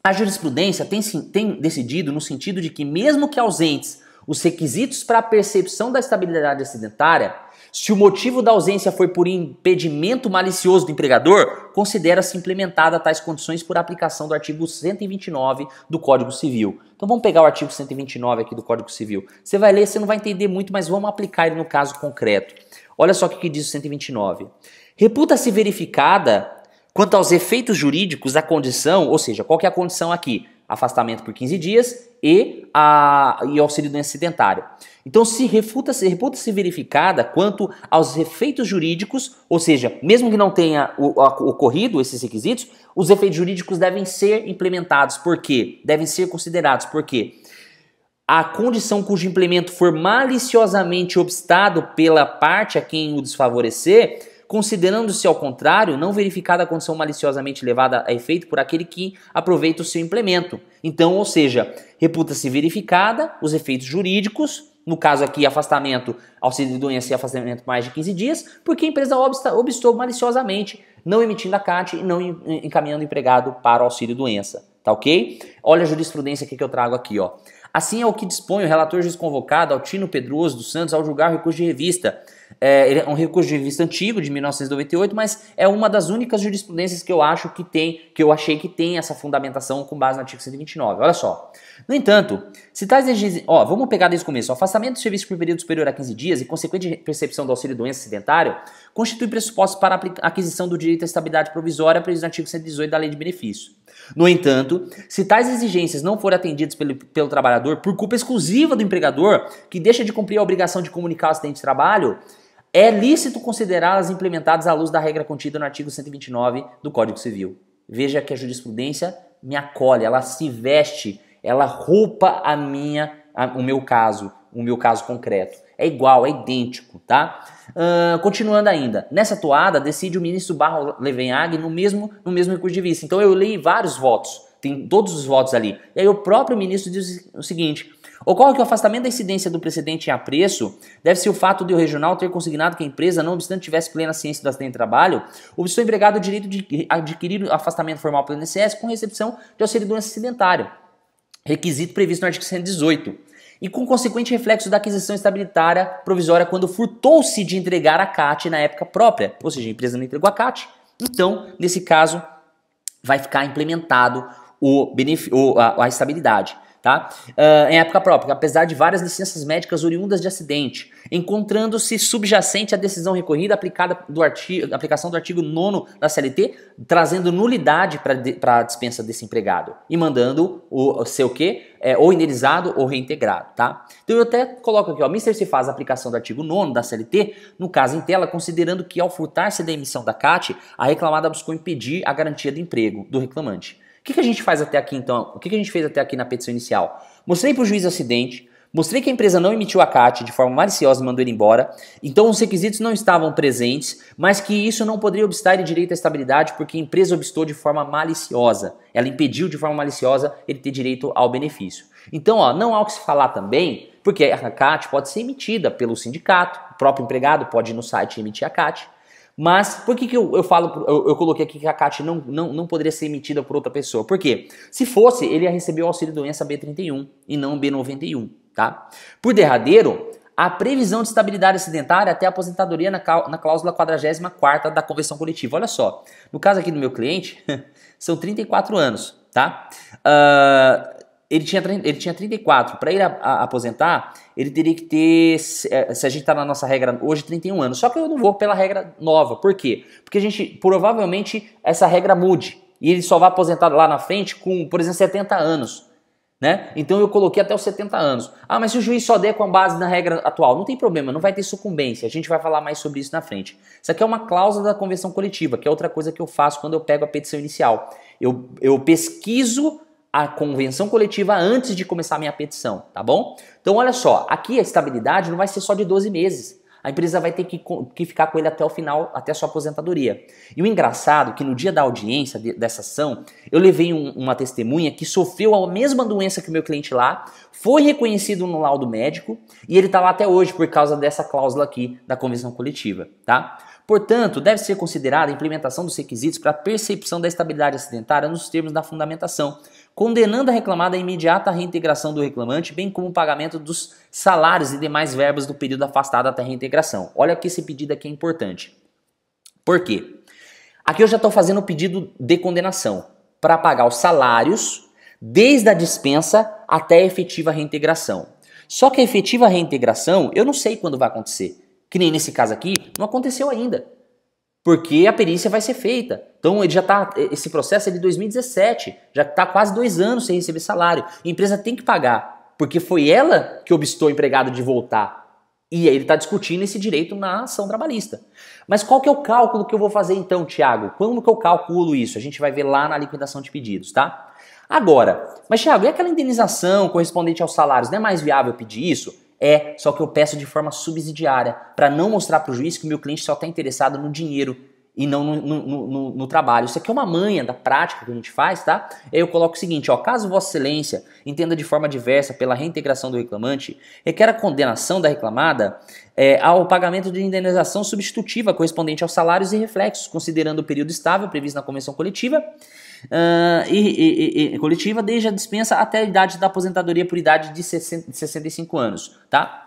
a jurisprudência tem decidido no sentido de que mesmo que ausentes os requisitos para a percepção da estabilidade acidentária, se o motivo da ausência foi por impedimento malicioso do empregador, considera-se implementada tais condições por aplicação do artigo 129 do Código Civil. Então vamos pegar o artigo 129 aqui do Código Civil. Você vai ler, você não vai entender muito, mas vamos aplicar ele no caso concreto. Olha só o que diz o 129. Reputa-se verificada, quanto aos efeitos jurídicos, a condição, ou seja, qual que é a condição aqui? Afastamento por 15 dias e auxílio doença acidentário. Então, reputa-se verificada quanto aos efeitos jurídicos, ou seja, mesmo que não tenha ocorrido esses requisitos, os efeitos jurídicos devem ser implementados. Por quê? Devem ser considerados. Por quê? A condição cujo implemento for maliciosamente obstado pela parte a quem o desfavorecer, considerando-se ao contrário, não verificada a condição maliciosamente levada a efeito por aquele que aproveita o seu implemento. Então, ou seja, reputa-se verificada os efeitos jurídicos, no caso aqui afastamento, auxílio de doença e afastamento mais de 15 dias, porque a empresa obstou maliciosamente, não emitindo a CAT e não encaminhando o empregado para o auxílio doença. Tá ok? Olha a jurisprudência que eu trago aqui, ó. Assim é o que dispõe o relator juiz convocado, Altino Pedroso dos Santos, ao julgar o recurso de revista. Ele é um recurso de revista antigo, de 1998, mas é uma das únicas jurisprudências que eu acho que tem, que eu achei que tem essa fundamentação com base no artigo 129. Olha só. No entanto, se tais vamos pegar desde o começo. O afastamento do serviço por período superior a 15 dias e consequente percepção do auxílio doença acidentário constitui pressuposto para a aquisição do direito à estabilidade provisória previsto no artigo 118 da Lei de Benefício. No entanto, se tais exigências não forem atendidas pelo trabalhador por culpa exclusiva do empregador, que deixa de cumprir a obrigação de comunicar o acidente de trabalho, é lícito considerá-las implementadas à luz da regra contida no artigo 129 do Código Civil. Veja que a jurisprudência me acolhe, ela se veste, ela roupa o meu caso concreto. É igual, é idêntico, tá? Continuando ainda, nessa toada decide o ministro Barro Levenhag no mesmo recurso de vista. Então eu leio vários votos, tem todos os votos ali. E aí o próprio ministro diz o seguinte: ocorre que o afastamento da incidência do precedente em apreço deve-se o fato de o regional ter consignado que a empresa, não obstante tivesse plena ciência do acidente de trabalho, obstou ao empregado o direito de adquirir o afastamento formal pelo INSS com recepção de auxílio doença acidentário, requisito previsto no artigo 118. E com consequente reflexo da aquisição estabilitária provisória quando furtou-se de entregar a CAT na época própria, ou seja, a empresa não entregou a CAT. Então, nesse caso, vai ficar implementado a estabilidade. Tá? Em época própria, apesar de várias licenças médicas oriundas de acidente, encontrando-se subjacente à decisão recorrida aplicação do artigo 9º da CLT, trazendo nulidade para a dispensa desse empregado e mandando o seu ou indenizado ou reintegrado. Tá? Então eu até coloco aqui, ó, Mister se faz a aplicação do artigo 9º da CLT, no caso em tela, considerando que ao furtar-se da emissão da CAT, a reclamada buscou impedir a garantia de emprego do reclamante. O que a gente faz até aqui, então? O que a gente fez até aqui na petição inicial? Mostrei para o juiz o acidente, mostrei que a empresa não emitiu a CAT de forma maliciosa e mandou ele embora, então os requisitos não estavam presentes, mas que isso não poderia obstar ele direito à estabilidade porque a empresa obstou de forma maliciosa. Ela impediu de forma maliciosa ele ter direito ao benefício. Então, ó, não há o que se falar também, porque a CAT pode ser emitida pelo sindicato, o próprio empregado pode ir no site e emitir a CAT. Mas por que eu coloquei aqui que a CAT não poderia ser emitida por outra pessoa? Por quê? Se fosse, ele ia receber o auxílio doença B31 e não B91, tá? Por derradeiro, a previsão de estabilidade acidentária até a aposentadoria na cláusula 44ª da convenção coletiva. Olha só, no caso aqui do meu cliente, são 34 anos, tá? Ele tinha 34. Para ir aposentar, ele teria que ter, se a gente está na nossa regra hoje, 31 anos. Só que eu não vou pela regra nova. Por quê? Porque a gente, provavelmente, essa regra mude. E ele só vai aposentar lá na frente com, por exemplo, 70 anos. Né? Então eu coloquei até os 70 anos. Ah, mas se o juiz só der com base na regra atual, não tem problema, não vai ter sucumbência. A gente vai falar mais sobre isso na frente. Isso aqui é uma cláusula da convenção coletiva, que é outra coisa que eu faço quando eu pego a petição inicial. Eu pesquiso a convenção coletiva antes de começar a minha petição, tá bom? Então olha só, aqui a estabilidade não vai ser só de 12 meses. a empresa vai ter que ficar com ele até o final, até a sua aposentadoria. E o engraçado é que no dia da audiência dessa ação, eu levei uma testemunha que sofreu a mesma doença que o meu cliente lá, foi reconhecido no laudo médico e ele está lá até hoje por causa dessa cláusula aqui da convenção coletiva, tá? Portanto, deve ser considerada a implementação dos requisitos para a percepção da estabilidade acidentária nos termos da fundamentação, condenando a reclamada à imediata reintegração do reclamante, bem como o pagamento dos salários e demais verbas do período afastado até a reintegração. Olha que esse pedido aqui é importante. Por quê? Aqui eu já estou fazendo o pedido de condenação para pagar os salários desde a dispensa até a efetiva reintegração. Só que a efetiva reintegração eu não sei quando vai acontecer. Que nem nesse caso aqui, não aconteceu ainda. Porque a perícia vai ser feita. Então ele já tá, esse processo é de 2017, já está quase 2 anos sem receber salário. A empresa tem que pagar, porque foi ela que obstou o empregado de voltar. E aí ele está discutindo esse direito na ação trabalhista. Mas qual que é o cálculo que eu vou fazer então, Thiago? Como que eu calculo isso? A gente vai ver lá na liquidação de pedidos, tá? Agora, mas Thiago, e aquela indenização correspondente aos salários? Não é mais viável pedir isso? É, só que eu peço de forma subsidiária, para não mostrar para o juiz que o meu cliente só está interessado no dinheiro e não no trabalho. Isso aqui é uma manha da prática que a gente faz, tá? Aí eu coloco o seguinte, ó, caso Vossa Excelência entenda de forma diversa pela reintegração do reclamante, requer a condenação da reclamada ao pagamento de indenização substitutiva correspondente aos salários e reflexos, considerando o período estável previsto na convenção coletiva, coletiva desde a dispensa até a idade da aposentadoria por idade de 65 anos, tá?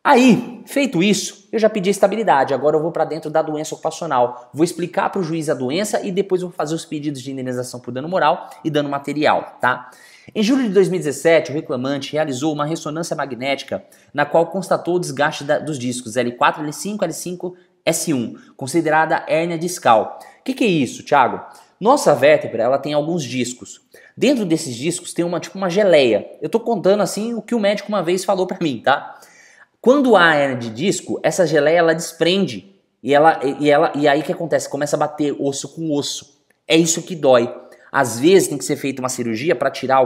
Aí, feito isso, eu já pedi estabilidade, agora eu vou para dentro da doença ocupacional, vou explicar para o juiz a doença e depois vou fazer os pedidos de indenização por dano moral e dano material, tá? Em julho de 2017, o reclamante realizou uma ressonância magnética na qual constatou o desgaste dos discos L4, L5, L5, S1, considerada hérnia discal. O que é isso, Thiago? Nossa vértebra, ela tem alguns discos. Dentro desses discos tem tipo uma geleia. Eu tô contando assim o que o médico uma vez falou pra mim, tá? Quando há hérnia de disco, essa geleia ela desprende. E aí o que acontece? Começa a bater osso com osso. É isso que dói. Às vezes tem que ser feita uma cirurgia para tirar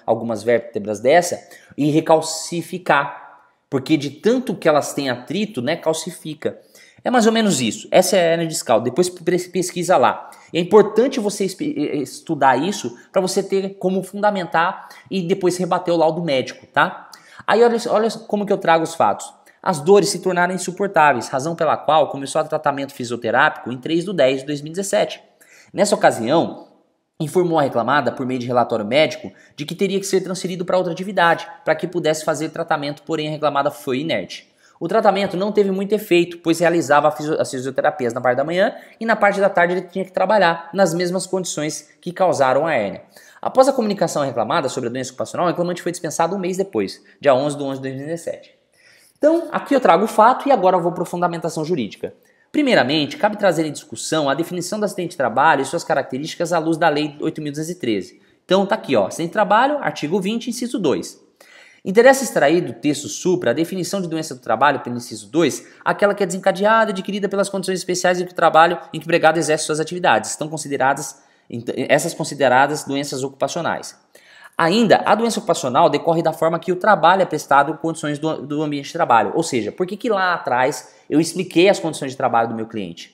algumas vértebras dessa e recalcificar. Porque de tanto que elas têm atrito, né, calcifica. É mais ou menos isso. Essa é a hérnia discal. Depois pesquisa lá. É importante você estudar isso para você ter como fundamentar e depois rebater o laudo médico, tá? Aí olha como que eu trago os fatos. As dores se tornaram insuportáveis, razão pela qual começou o tratamento fisioterápico em 3/10 de 2017. Nessa ocasião, informou a reclamada, por meio de relatório médico, de que teria que ser transferido para outra atividade, para que pudesse fazer tratamento, porém a reclamada foi inerte. O tratamento não teve muito efeito, pois realizava as fisioterapias na parte da manhã e na parte da tarde ele tinha que trabalhar nas mesmas condições que causaram a hérnia. Após a comunicação reclamada sobre a doença ocupacional, o reclamante foi dispensado um mês depois, dia 11/11/2017. Então, aqui eu trago o fato e agora eu vou para a fundamentação jurídica. Primeiramente, cabe trazer em discussão a definição do acidente de trabalho e suas características à luz da Lei 8.213. Então, tá aqui, ó, acidente de trabalho, artigo 20, inciso 2. Interessa extrair do texto supra a definição de doença do trabalho pelo inciso 2, aquela que é desencadeada e adquirida pelas condições especiais em que o trabalho em que o empregado exerce suas atividades. Estão consideradas doenças ocupacionais. Ainda, a doença ocupacional decorre da forma que o trabalho é prestado em condições do ambiente de trabalho. Ou seja, por que lá atrás eu expliquei as condições de trabalho do meu cliente?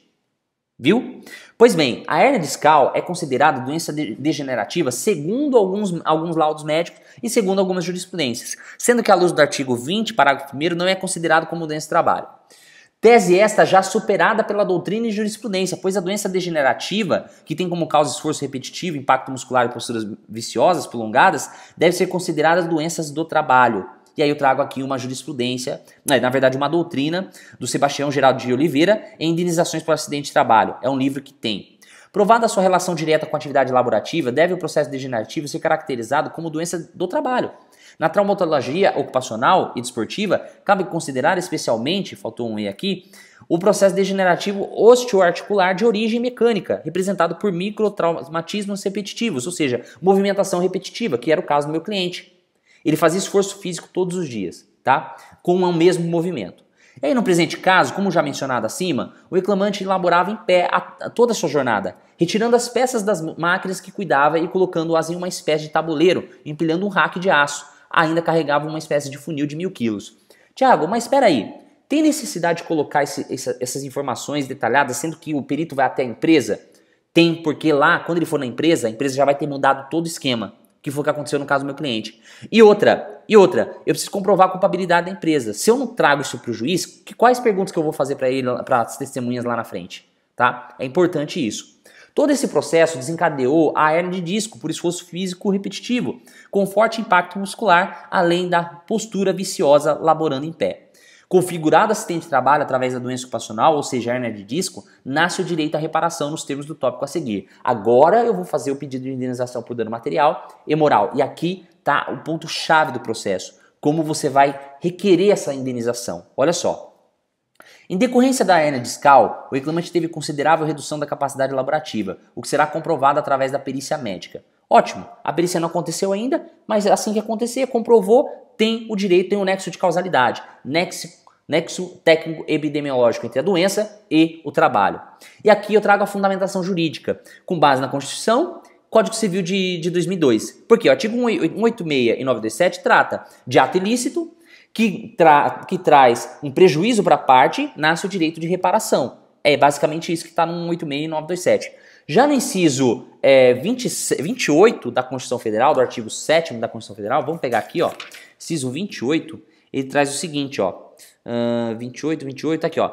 Viu? Pois bem, a hérnia discal é considerada doença degenerativa segundo alguns laudos médicos e segundo algumas jurisprudências, sendo que à luz do artigo 20, parágrafo 1º, não é considerado como doença de trabalho. Tese esta já superada pela doutrina e jurisprudência, pois a doença degenerativa, que tem como causa esforço repetitivo, impacto muscular e posturas viciosas prolongadas, deve ser considerada doenças do trabalho. E aí eu trago aqui uma jurisprudência, na verdade uma doutrina do Sebastião Geraldo de Oliveira em Indenizações por Acidente de Trabalho. É um livro que tem. Provada a sua relação direta com a atividade laborativa, deve o processo degenerativo ser caracterizado como doença do trabalho. Na traumatologia ocupacional e desportiva, cabe considerar especialmente, faltou um E aqui, o processo degenerativo osteoarticular de origem mecânica, representado por microtraumatismos repetitivos, ou seja, movimentação repetitiva, que era o caso do meu cliente. Ele fazia esforço físico todos os dias, tá? Com o mesmo movimento. E aí, no presente caso, como já mencionado acima, o reclamante elaborava em pé toda a sua jornada, retirando as peças das máquinas que cuidava e colocando-as em uma espécie de tabuleiro, empilhando um rack de aço. Ainda carregava uma espécie de funil de 1000 quilos. Tiago, mas espera aí. Tem necessidade de colocar essas informações detalhadas, sendo que o perito vai até a empresa? Tem, porque lá, quando ele for na empresa, a empresa já vai ter mudado todo o esquema, que foi o que aconteceu no caso do meu cliente. E outra, eu preciso comprovar a culpabilidade da empresa. Se eu não trago isso para o juiz, quais perguntas que eu vou fazer para ele, para as testemunhas lá na frente? Tá? É importante isso. Todo esse processo desencadeou a hérnia de disco por esforço físico repetitivo, com forte impacto muscular, além da postura viciosa laborando em pé. Configurado acidente de trabalho através da doença ocupacional, ou seja, a hérnia de disco, nasce o direito à reparação nos termos do tópico a seguir. Agora eu vou fazer o pedido de indenização por dano material e moral. E aqui está o ponto-chave do processo. Como você vai requerer essa indenização. Olha só. Em decorrência da hérnia discal, o reclamante teve considerável redução da capacidade laborativa, o que será comprovado através da perícia médica. Ótimo, a perícia não aconteceu ainda, mas assim que acontecer, comprovou, tem o direito, tem o nexo de causalidade, nexo técnico epidemiológico entre a doença e o trabalho. E aqui eu trago a fundamentação jurídica, com base na Constituição, Código Civil de 2002. Porque o artigo 186 e 927 trata de ato ilícito, que traz um prejuízo para a parte, nasce o direito de reparação. É basicamente isso que está no 186 e 927. Já no inciso 28 da Constituição Federal, do artigo 7º da Constituição Federal, vamos pegar aqui, ó, inciso 28, ele traz o seguinte, ó, 28, aqui, ó.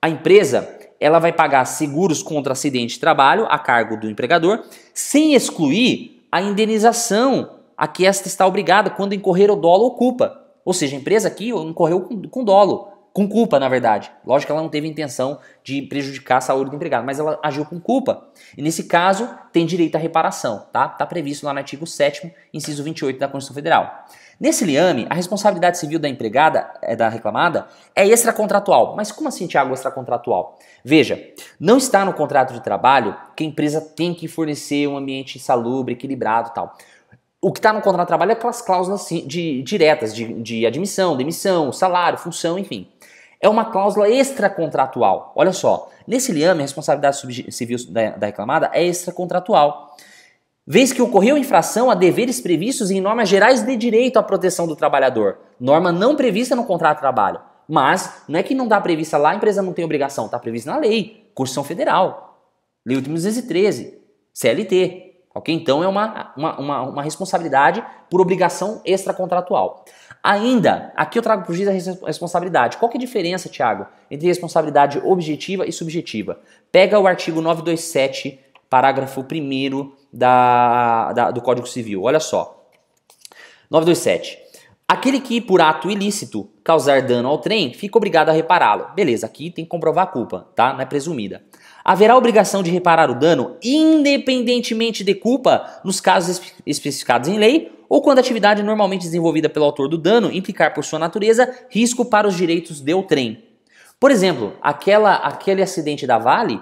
A empresa, ela vai pagar seguros contra acidente de trabalho a cargo do empregador, sem excluir a indenização a que esta está obrigada quando incorrer o dolo ou culpa. Ou seja, a empresa aqui incorreu com dolo, com culpa, na verdade. Lógico que ela não teve intenção de prejudicar a saúde do empregado, mas ela agiu com culpa. E nesse caso, tem direito à reparação, tá? Está previsto lá no artigo 7º, inciso 28 da Constituição Federal. Nesse liame, a responsabilidade civil da empregada, da reclamada, é extracontratual. Mas como assim, Thiago, extracontratual? Veja, não está no contrato de trabalho que a empresa tem que fornecer um ambiente insalubre, equilibrado e tal. O que está no contrato de trabalho é aquelas cláusulas diretas de admissão, demissão, salário, função, enfim. É uma cláusula extracontratual. Olha só, nesse liame, a responsabilidade civil da reclamada é extracontratual. Vez que ocorreu infração a deveres previstos em normas gerais de direito à proteção do trabalhador. Norma não prevista no contrato de trabalho. Mas não é que não está prevista lá, a empresa não tem obrigação. Está prevista na lei, Constituição Federal, Lei 8.213, CLT. Ok? Então é uma responsabilidade por obrigação extracontratual. Ainda, aqui eu trago para o juiz a responsabilidade. Qual que é a diferença, Thiago, entre responsabilidade objetiva e subjetiva? Pega o artigo 927, parágrafo 1º do Código Civil. Olha só. 927. Aquele que, por ato ilícito, causar dano ao trem, fica obrigado a repará-lo. Beleza, aqui tem que comprovar a culpa, tá? Não é presumida. Haverá obrigação de reparar o dano independentemente de culpa nos casos especificados em lei ou quando a atividade normalmente desenvolvida pelo autor do dano implicar por sua natureza risco para os direitos do trem. Por exemplo, aquele acidente da Vale,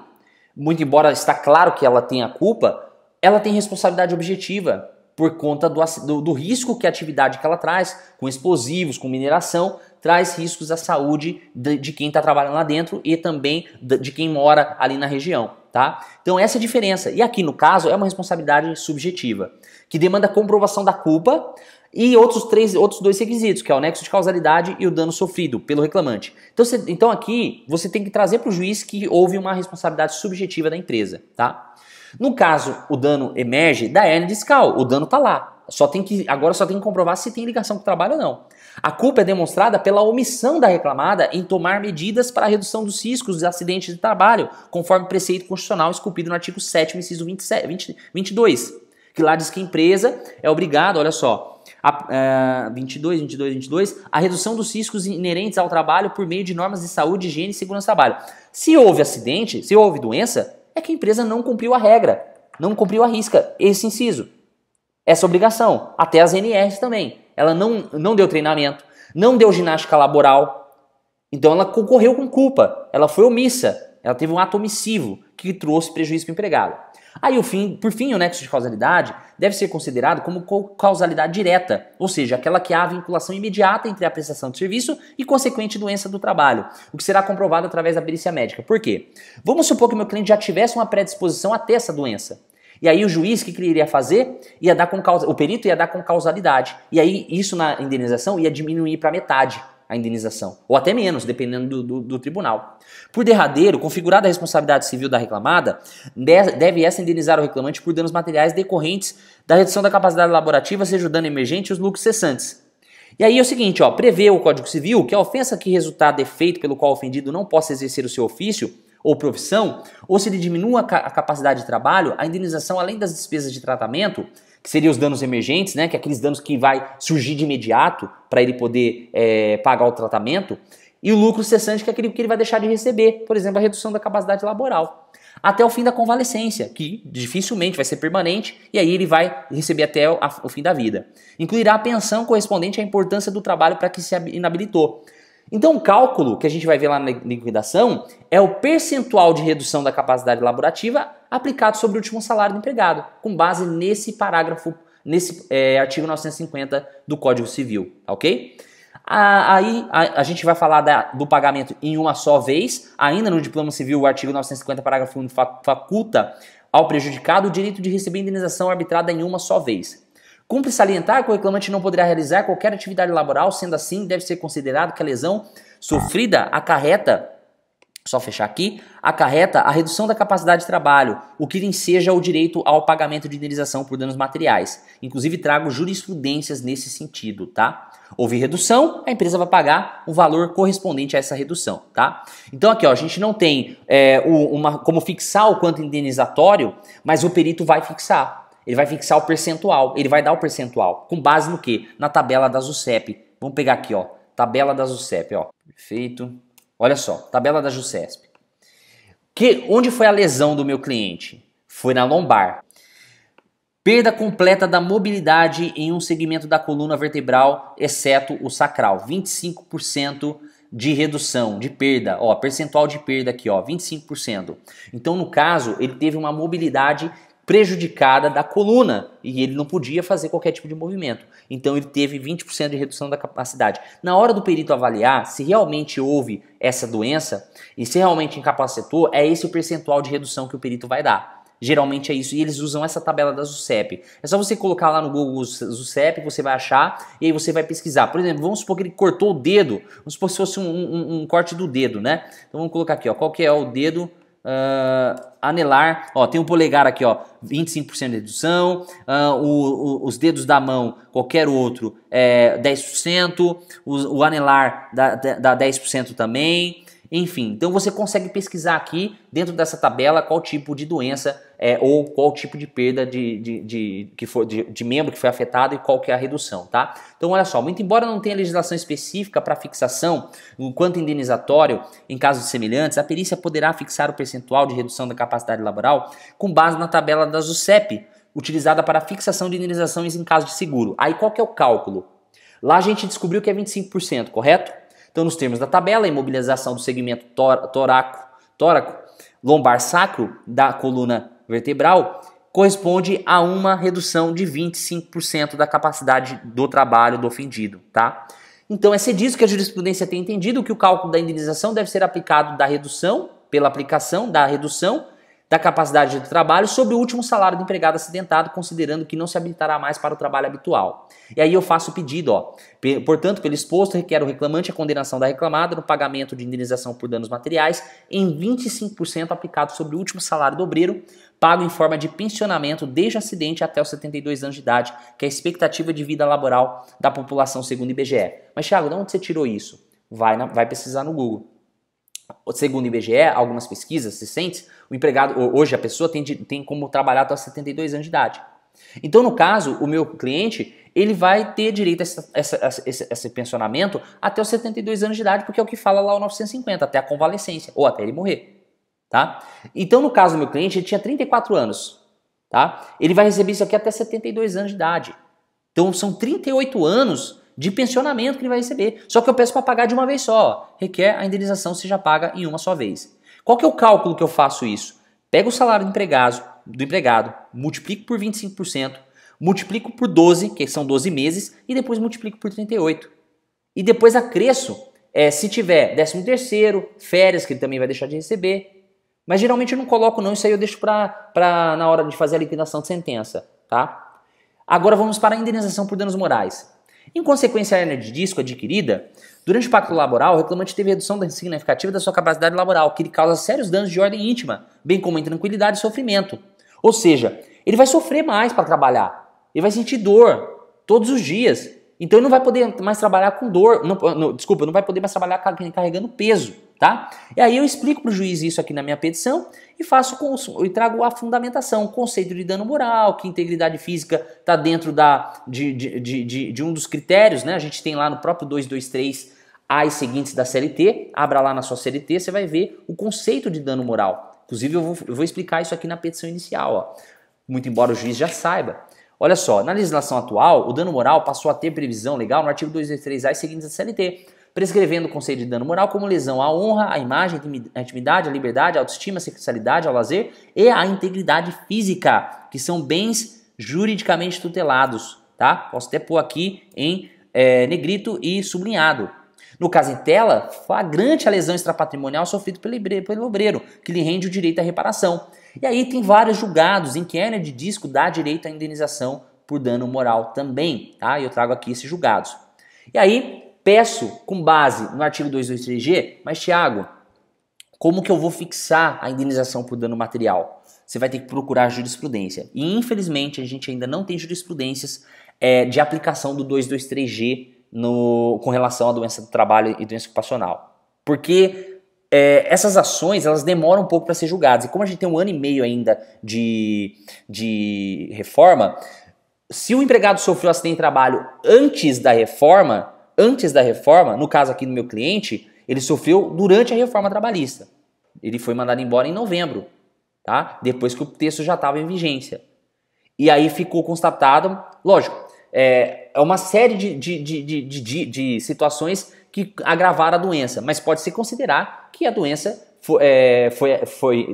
muito embora está claro que ela tem a culpa, ela tem responsabilidade objetiva por conta do risco que a atividade que ela traz, com explosivos, com mineração, traz riscos à saúde de quem está trabalhando lá dentro e também de quem mora ali na região, tá? Então essa é a diferença. E aqui no caso é uma responsabilidade subjetiva, que demanda comprovação da culpa e outros dois requisitos, que é o nexo de causalidade e o dano sofrido pelo reclamante. Então aqui você tem que trazer para o juiz que houve uma responsabilidade subjetiva da empresa, tá? No caso, o dano emerge da hérnia discal, o dano está lá. Agora só tem que comprovar se tem ligação com o trabalho ou não. A culpa é demonstrada pela omissão da reclamada em tomar medidas para a redução dos riscos dos acidentes de trabalho, conforme preceito constitucional esculpido no artigo 7º, inciso 22, que lá diz que a empresa é obrigada, olha só, 22, a redução dos riscos inerentes ao trabalho por meio de normas de saúde, higiene e segurança do trabalho. Se houve acidente, se houve doença, é que a empresa não cumpriu a regra, não cumpriu a risca, esse inciso. Essa obrigação, até as NRs também. Ela não deu treinamento, não deu ginástica laboral, então ela concorreu com culpa, ela foi omissa, ela teve um ato omissivo que trouxe prejuízo para o empregado. Aí, por fim, o nexo de causalidade deve ser considerado como causalidade direta, ou seja, aquela que há vinculação imediata entre a prestação de serviço e consequente doença do trabalho, o que será comprovado através da perícia médica. Por quê? Vamos supor que o meu cliente já tivesse uma predisposição a ter essa doença. E aí o juiz, o que ele iria fazer? O perito ia dar com causalidade. E aí isso na indenização ia diminuir para metade. a indenização, ou até menos, dependendo do tribunal. Por derradeiro, configurada a responsabilidade civil da reclamada, deve essa indenizar o reclamante por danos materiais decorrentes da redução da capacidade laborativa, seja o dano emergente e os lucros cessantes. E aí é o seguinte, ó, prevê o Código Civil que a ofensa que resultar defeito pelo qual o ofendido não possa exercer o seu ofício ou profissão, ou se ele diminua a capacidade de trabalho, a indenização, além das despesas de tratamento, que seriam os danos emergentes, né, que é aqueles danos que vai surgir de imediato para ele poder pagar o tratamento, e o lucro cessante, que é aquele que ele vai deixar de receber, por exemplo, a redução da capacidade laboral, até o fim da convalescência, que dificilmente vai ser permanente, e aí ele vai receber até o fim da vida. Incluirá a pensão correspondente à importância do trabalho para que se inabilitou. Então o cálculo que a gente vai ver lá na liquidação é o percentual de redução da capacidade laborativa aplicado sobre o último salário do empregado, com base nesse parágrafo, nesse artigo 950 do Código Civil, ok? Aí a gente vai falar do pagamento em uma só vez. Ainda no diploma civil, o artigo 950, parágrafo 1, faculta ao prejudicado o direito de receber indenização arbitrada em uma só vez. Cumpre salientar que o reclamante não poderá realizar qualquer atividade laboral, sendo assim, deve ser considerado que a lesão sofrida acarreta, só fechar aqui, acarreta a redução da capacidade de trabalho, o que enseja o direito ao pagamento de indenização por danos materiais. Inclusive trago jurisprudências nesse sentido, tá? Houve redução, a empresa vai pagar o valor correspondente a essa redução, tá? Então aqui, ó, a gente não tem como fixar o quanto indenizatório, mas o perito vai fixar. Ele vai fixar o percentual, ele vai dar o percentual. Com base no quê? Na tabela da JUSEP. Vamos pegar aqui, ó, tabela da JUSEP, ó. Perfeito. Olha só, tabela da JUSESP. Onde foi a lesão do meu cliente? Foi na lombar. Perda completa da mobilidade em um segmento da coluna vertebral, exceto o sacral. 25% de redução, de perda. Ó, percentual de perda aqui, ó, 25%. Então, no caso, ele teve uma mobilidade prejudicada da coluna e ele não podia fazer qualquer tipo de movimento. Então ele teve 20% de redução da capacidade. Na hora do perito avaliar se realmente houve essa doença e se realmente incapacitou, é esse o percentual de redução que o perito vai dar. Geralmente é isso, e eles usam essa tabela da JUSEP. É só você colocar lá no Google JUSEP, você vai achar, e aí você vai pesquisar. Por exemplo, vamos supor que ele cortou o dedo, vamos supor que fosse um corte do dedo, né? Então vamos colocar aqui, ó, qual que é o dedo anelar, ó, tem um polegar aqui, ó, 25% de redução, os dedos da mão, qualquer outro, 10%, o anelar dá 10% também, enfim. Então você consegue pesquisar aqui, dentro dessa tabela, qual tipo de doença ou qual tipo de perda de membro que foi afetado e qual que é a redução, tá? Então olha só, muito embora não tenha legislação específica para fixação no quanto indenizatório em casos semelhantes, a perícia poderá fixar o percentual de redução da capacidade laboral com base na tabela da JUSEP, utilizada para fixação de indenizações em caso de seguro. Aí qual que é o cálculo? Lá a gente descobriu que é 25%, correto? Então nos termos da tabela, a imobilização do segmento tóraco, lombar sacro da coluna vertebral corresponde a uma redução de 25% da capacidade do trabalho do ofendido, tá? Então é ser disso que a jurisprudência tem entendido que o cálculo da indenização deve ser aplicado pela aplicação da redução da capacidade de trabalho sobre o último salário do empregado acidentado, considerando que não se habilitará mais para o trabalho habitual. E aí eu faço o pedido, ó. Portanto, pelo exposto, requer o reclamante a condenação da reclamada no pagamento de indenização por danos materiais em 25% aplicado sobre o último salário do obreiro, pago em forma de pensionamento desde o acidente até os 72 anos de idade, que é a expectativa de vida laboral da população segundo o IBGE. Mas, Thiago, de onde você tirou isso? Vai pesquisar no Google. Segundo o IBGE, algumas pesquisas recentes, o empregado, hoje a pessoa tem como trabalhar até os 72 anos de idade. Então, no caso, o meu cliente, ele vai ter direito a esse pensionamento até os 72 anos de idade, porque é o que fala lá o 950, até a convalescência, ou até ele morrer, tá? Então, no caso do meu cliente, ele tinha 34 anos, tá? Ele vai receber isso aqui até 72 anos de idade. Então, são 38 anos de pensionamento que ele vai receber. Só que eu peço para pagar de uma vez só. Requer a indenização seja paga em uma só vez. Qual que é o cálculo que eu faço isso? Pego o salário do empregado, multiplico por 25%, multiplico por 12, que são 12 meses, e depois multiplico por 38. E depois acresço, se tiver 13º, férias, que ele também vai deixar de receber. Mas geralmente eu não coloco não, isso aí eu deixo na hora de fazer a liquidação de sentença, tá? Agora vamos para a indenização por danos morais. Em consequência à hernia de disco adquirida, durante o pacto laboral, o reclamante teve redução significativa da sua capacidade laboral, que lhe causa sérios danos de ordem íntima, bem como intranquilidade e sofrimento. Ou seja, ele vai sofrer mais para trabalhar, ele vai sentir dor todos os dias. Então ele não vai poder mais trabalhar com dor, não vai poder mais trabalhar carregando peso, tá? E aí eu explico para o juiz isso aqui na minha petição e trago a fundamentação, o conceito de dano moral, que integridade física está dentro de um dos critérios, né? A gente tem lá no próprio 223 as seguintes da CLT, abra lá na sua CLT, você vai ver o conceito de dano moral. Inclusive eu vou explicar isso aqui na petição inicial, ó. Muito embora o juiz já saiba. Olha só, na legislação atual, o dano moral passou a ter previsão legal no artigo 223A e seguintes da CLT, prescrevendo o conceito de dano moral como lesão à honra, à imagem, à intimidade, à liberdade, à autoestima, à sexualidade, ao lazer e à integridade física, que são bens juridicamente tutelados, tá? Posso até pôr aqui em negrito e sublinhado. No caso em tela, flagrante a lesão extrapatrimonial sofrida pelo obreiro, que lhe rende o direito à reparação. E aí tem vários julgados em que a hernia de disco dá direito à indenização por dano moral também, tá? Eu trago aqui esses julgados. E aí peço, com base no artigo 223G, mas Thiago, como que eu vou fixar a indenização por dano material? Você vai ter que procurar jurisprudência. E infelizmente a gente ainda não tem jurisprudências de aplicação do 223G com relação à doença do trabalho e doença ocupacional. Porque essas ações elas demoram um pouco para ser julgadas. E como a gente tem 1 ano e meio ainda de reforma, se o empregado sofreu acidente de trabalho antes da reforma, no caso aqui do meu cliente, ele sofreu durante a reforma trabalhista. Ele foi mandado embora em novembro, tá? Depois que o texto já estava em vigência. E aí ficou constatado, lógico, é uma série de situações que agravaram a doença, mas pode-se considerar que a doença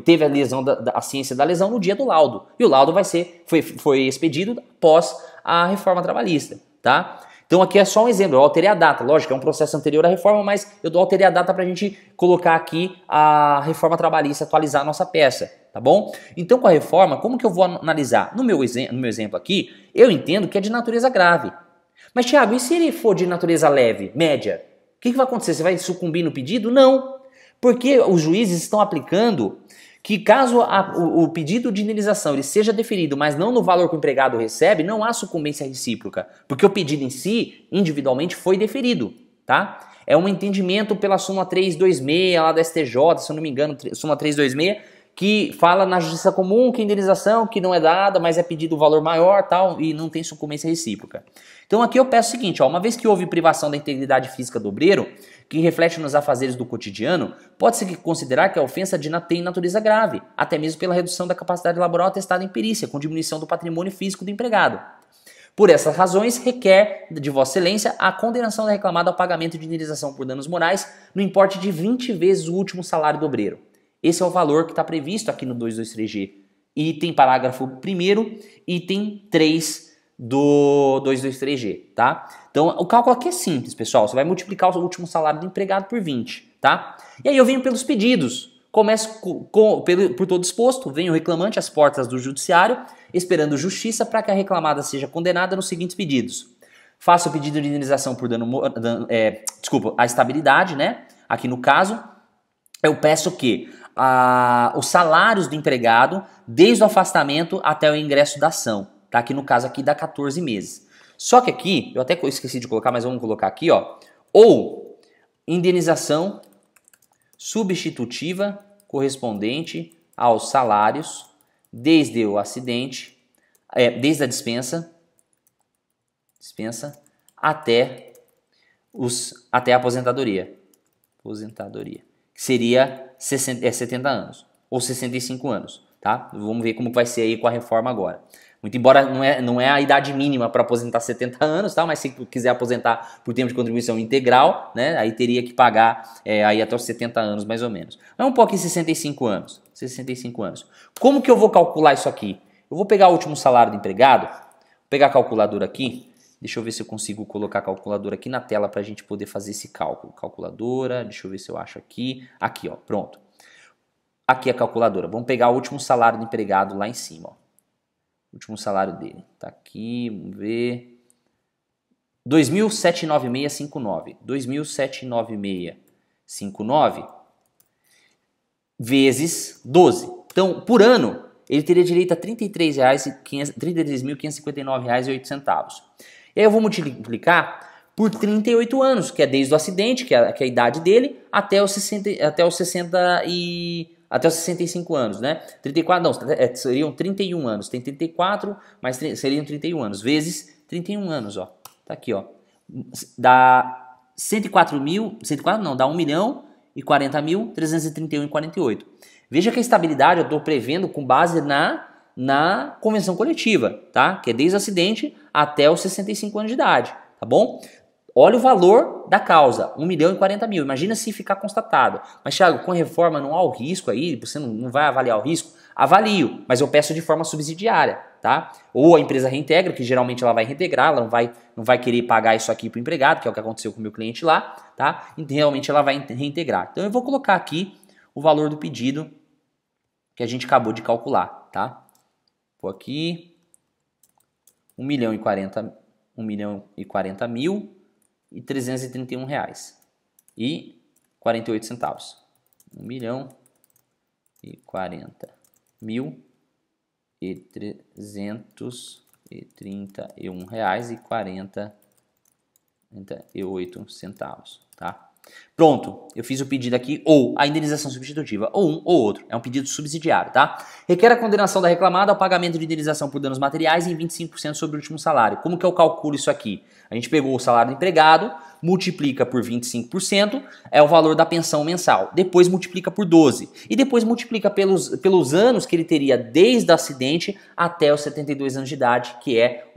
teve a lesão a ciência da lesão no dia do laudo. E o laudo foi expedido após a reforma trabalhista, tá? Então aqui é só um exemplo, eu alterei a data, lógico, é um processo anterior à reforma, mas eu alterei a data para a gente colocar aqui a reforma trabalhista, atualizar a nossa peça, tá bom? Então com a reforma, como que eu vou analisar? No meu exemplo aqui, eu entendo que é de natureza grave. Mas Thiago, e se ele for de natureza leve, média? O que vai acontecer? Você vai sucumbir no pedido? Não, porque os juízes estão aplicando que caso o pedido de indenização ele seja deferido, mas não no valor que o empregado recebe, não há sucumbência recíproca, porque o pedido em si, individualmente, foi deferido, tá? É um entendimento pela súmula 326 lá da STJ, se eu não me engano, súmula 326, que fala na justiça comum que a indenização que não é dada, mas é pedido o valor maior tal, e não tem sucumbência recíproca. Então aqui eu peço o seguinte, ó, uma vez que houve privação da integridade física do obreiro, que reflete nos afazeres do cotidiano, pode-se considerar que a ofensa tem natureza grave, até mesmo pela redução da capacidade laboral atestada em perícia, com diminuição do patrimônio físico do empregado. Por essas razões, requer de Vossa Excelência a condenação da reclamada ao pagamento de indenização por danos morais no importe de 20 vezes o último salário do obreiro. Esse é o valor que está previsto aqui no 223G. Item parágrafo 1º, item 3 do 223G, tá? Então, o cálculo aqui é simples, pessoal. Você vai multiplicar o último salário do empregado por 20, tá? E aí eu venho pelos pedidos. Começo por todo disposto, vem o reclamante às portas do judiciário, esperando justiça para que a reclamada seja condenada nos seguintes pedidos. Faço o pedido de indenização por a estabilidade, né? Aqui no caso, eu peço que os salários do empregado desde o afastamento até o ingresso da ação, tá? Aqui no caso aqui dá 14 meses. Só que aqui, eu até esqueci de colocar, mas vamos colocar aqui, ó, ou indenização substitutiva correspondente aos salários desde o acidente, desde a dispensa até a aposentadoria, que seria 70 anos ou 65 anos, tá? Vamos ver como vai ser aí com a reforma agora. Muito embora não é a idade mínima para aposentar 70 anos, tá? Mas se quiser aposentar por tempo de contribuição integral, né? Aí teria que pagar aí até os 70 anos mais ou menos. Mas um pouco em 65 anos. 65 anos. Como que eu vou calcular isso aqui? Eu vou pegar o último salário do empregado, vou pegar a calculadora aqui. Deixa eu ver se eu consigo colocar a calculadora aqui na tela para a gente poder fazer esse cálculo. Calculadora, deixa eu ver se eu acho aqui. Aqui, ó, pronto. Aqui a calculadora. Vamos pegar o último salário do empregado lá em cima, ó. Último salário dele. Tá aqui, vamos ver. 2.796,59. 2.796,59 vezes 12. Então, por ano, ele teria direito a R$ 33.559,08. E aí eu vou multiplicar por 38 anos, que é desde o acidente, que é a idade dele, até os 65 anos, né? 34, não, seriam 31 anos. Tem 34, mas seriam 31 anos. Vezes 31 anos, ó. Tá aqui, ó. Dá 104 não, dá 1.040.331,48. Veja que a estabilidade eu estou prevendo com base na convenção coletiva, tá? Que é desde o acidente até os 65 anos de idade, tá bom? Olha o valor da causa, 1.040.000. Imagina se ficar constatado. Mas, Thiago, com a reforma não há o risco aí? Você não vai avaliar o risco? Avalio, mas eu peço de forma subsidiária, tá? Ou a empresa reintegra, que geralmente ela vai reintegrar, ela não vai querer pagar isso aqui para o empregado, que é o que aconteceu com o meu cliente lá, tá? E realmente ela vai reintegrar. Então eu vou colocar aqui o valor do pedido que a gente acabou de calcular, tá? Vou aqui 1.040.331 reais e 48 centavos. 1.040.331 reais e 48 centavos, tá? Pronto, eu fiz o pedido aqui, ou a indenização substitutiva, ou um ou outro, é um pedido subsidiário, tá? Requer a condenação da reclamada ao pagamento de indenização por danos materiais em 25% sobre o último salário. Como que eu calculo isso aqui? A gente pegou o salário do empregado, multiplica por 25%, é o valor da pensão mensal. Depois multiplica por 12. E depois multiplica pelos anos que ele teria desde o acidente até os 72 anos de idade, que é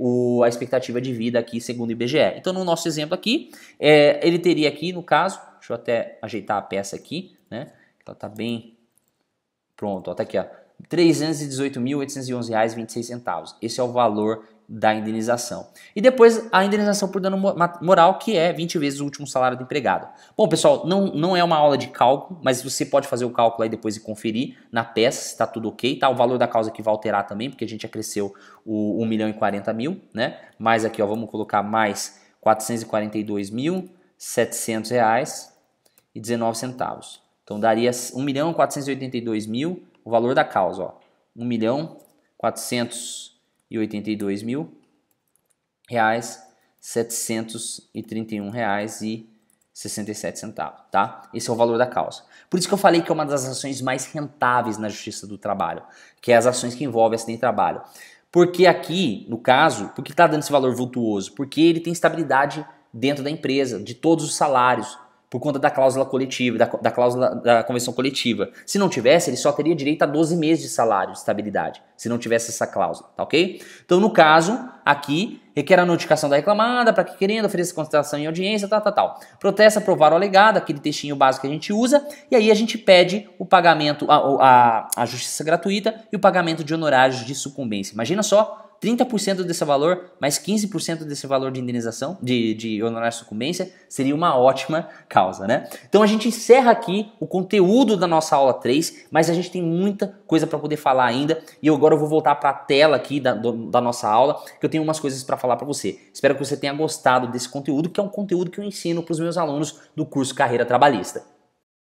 a expectativa de vida aqui segundo o IBGE. Então, no nosso exemplo aqui, ele teria aqui, no caso, deixa eu até ajeitar a peça aqui, né? Ela tá bem pronto, ó, tá aqui, ó, R$ 318.811,26. Esse é o valor da indenização. E depois a indenização por dano moral, que é 20 vezes o último salário do empregado. Bom, pessoal, não é uma aula de cálculo, mas você pode fazer o cálculo aí depois e conferir na peça se está tudo ok, tá? O valor da causa aqui vai alterar também, porque a gente acresceu o 1.040.000, né? Mais aqui, ó, vamos colocar mais R$ 442.700,19. Então daria 1.482.000, o valor da causa, ó, 1.482.000 reais, R$731,67, tá? Esse é o valor da causa. Por isso que eu falei que é uma das ações mais rentáveis na Justiça do Trabalho, que é as ações que envolvem acidente de trabalho. Porque aqui, no caso, por que está dando esse valor vultuoso? Porque ele tem estabilidade dentro da empresa, de todos os salários, por conta da cláusula coletiva, da cláusula da convenção coletiva. Se não tivesse, ele só teria direito a 12 meses de salário de estabilidade, se não tivesse essa cláusula, tá ok? Então, no caso, aqui, requer a notificação da reclamada, para que querendo, ofereça constatação em audiência, tal. Protesta, aprovar o alegado, aquele textinho básico que a gente usa, e aí a gente pede o pagamento, a justiça gratuita e o pagamento de honorários de sucumbência. Imagina só, 30% desse valor, mais 15% desse valor de indenização, de honorário de sucumbência, seria uma ótima causa, né? Então a gente encerra aqui o conteúdo da nossa aula 3, mas a gente tem muita coisa para poder falar ainda, e agora eu vou voltar para a tela aqui da nossa aula, que eu tenho umas coisas para falar para você. Espero que você tenha gostado desse conteúdo, que é um conteúdo que eu ensino para os meus alunos do curso Carreira Trabalhista.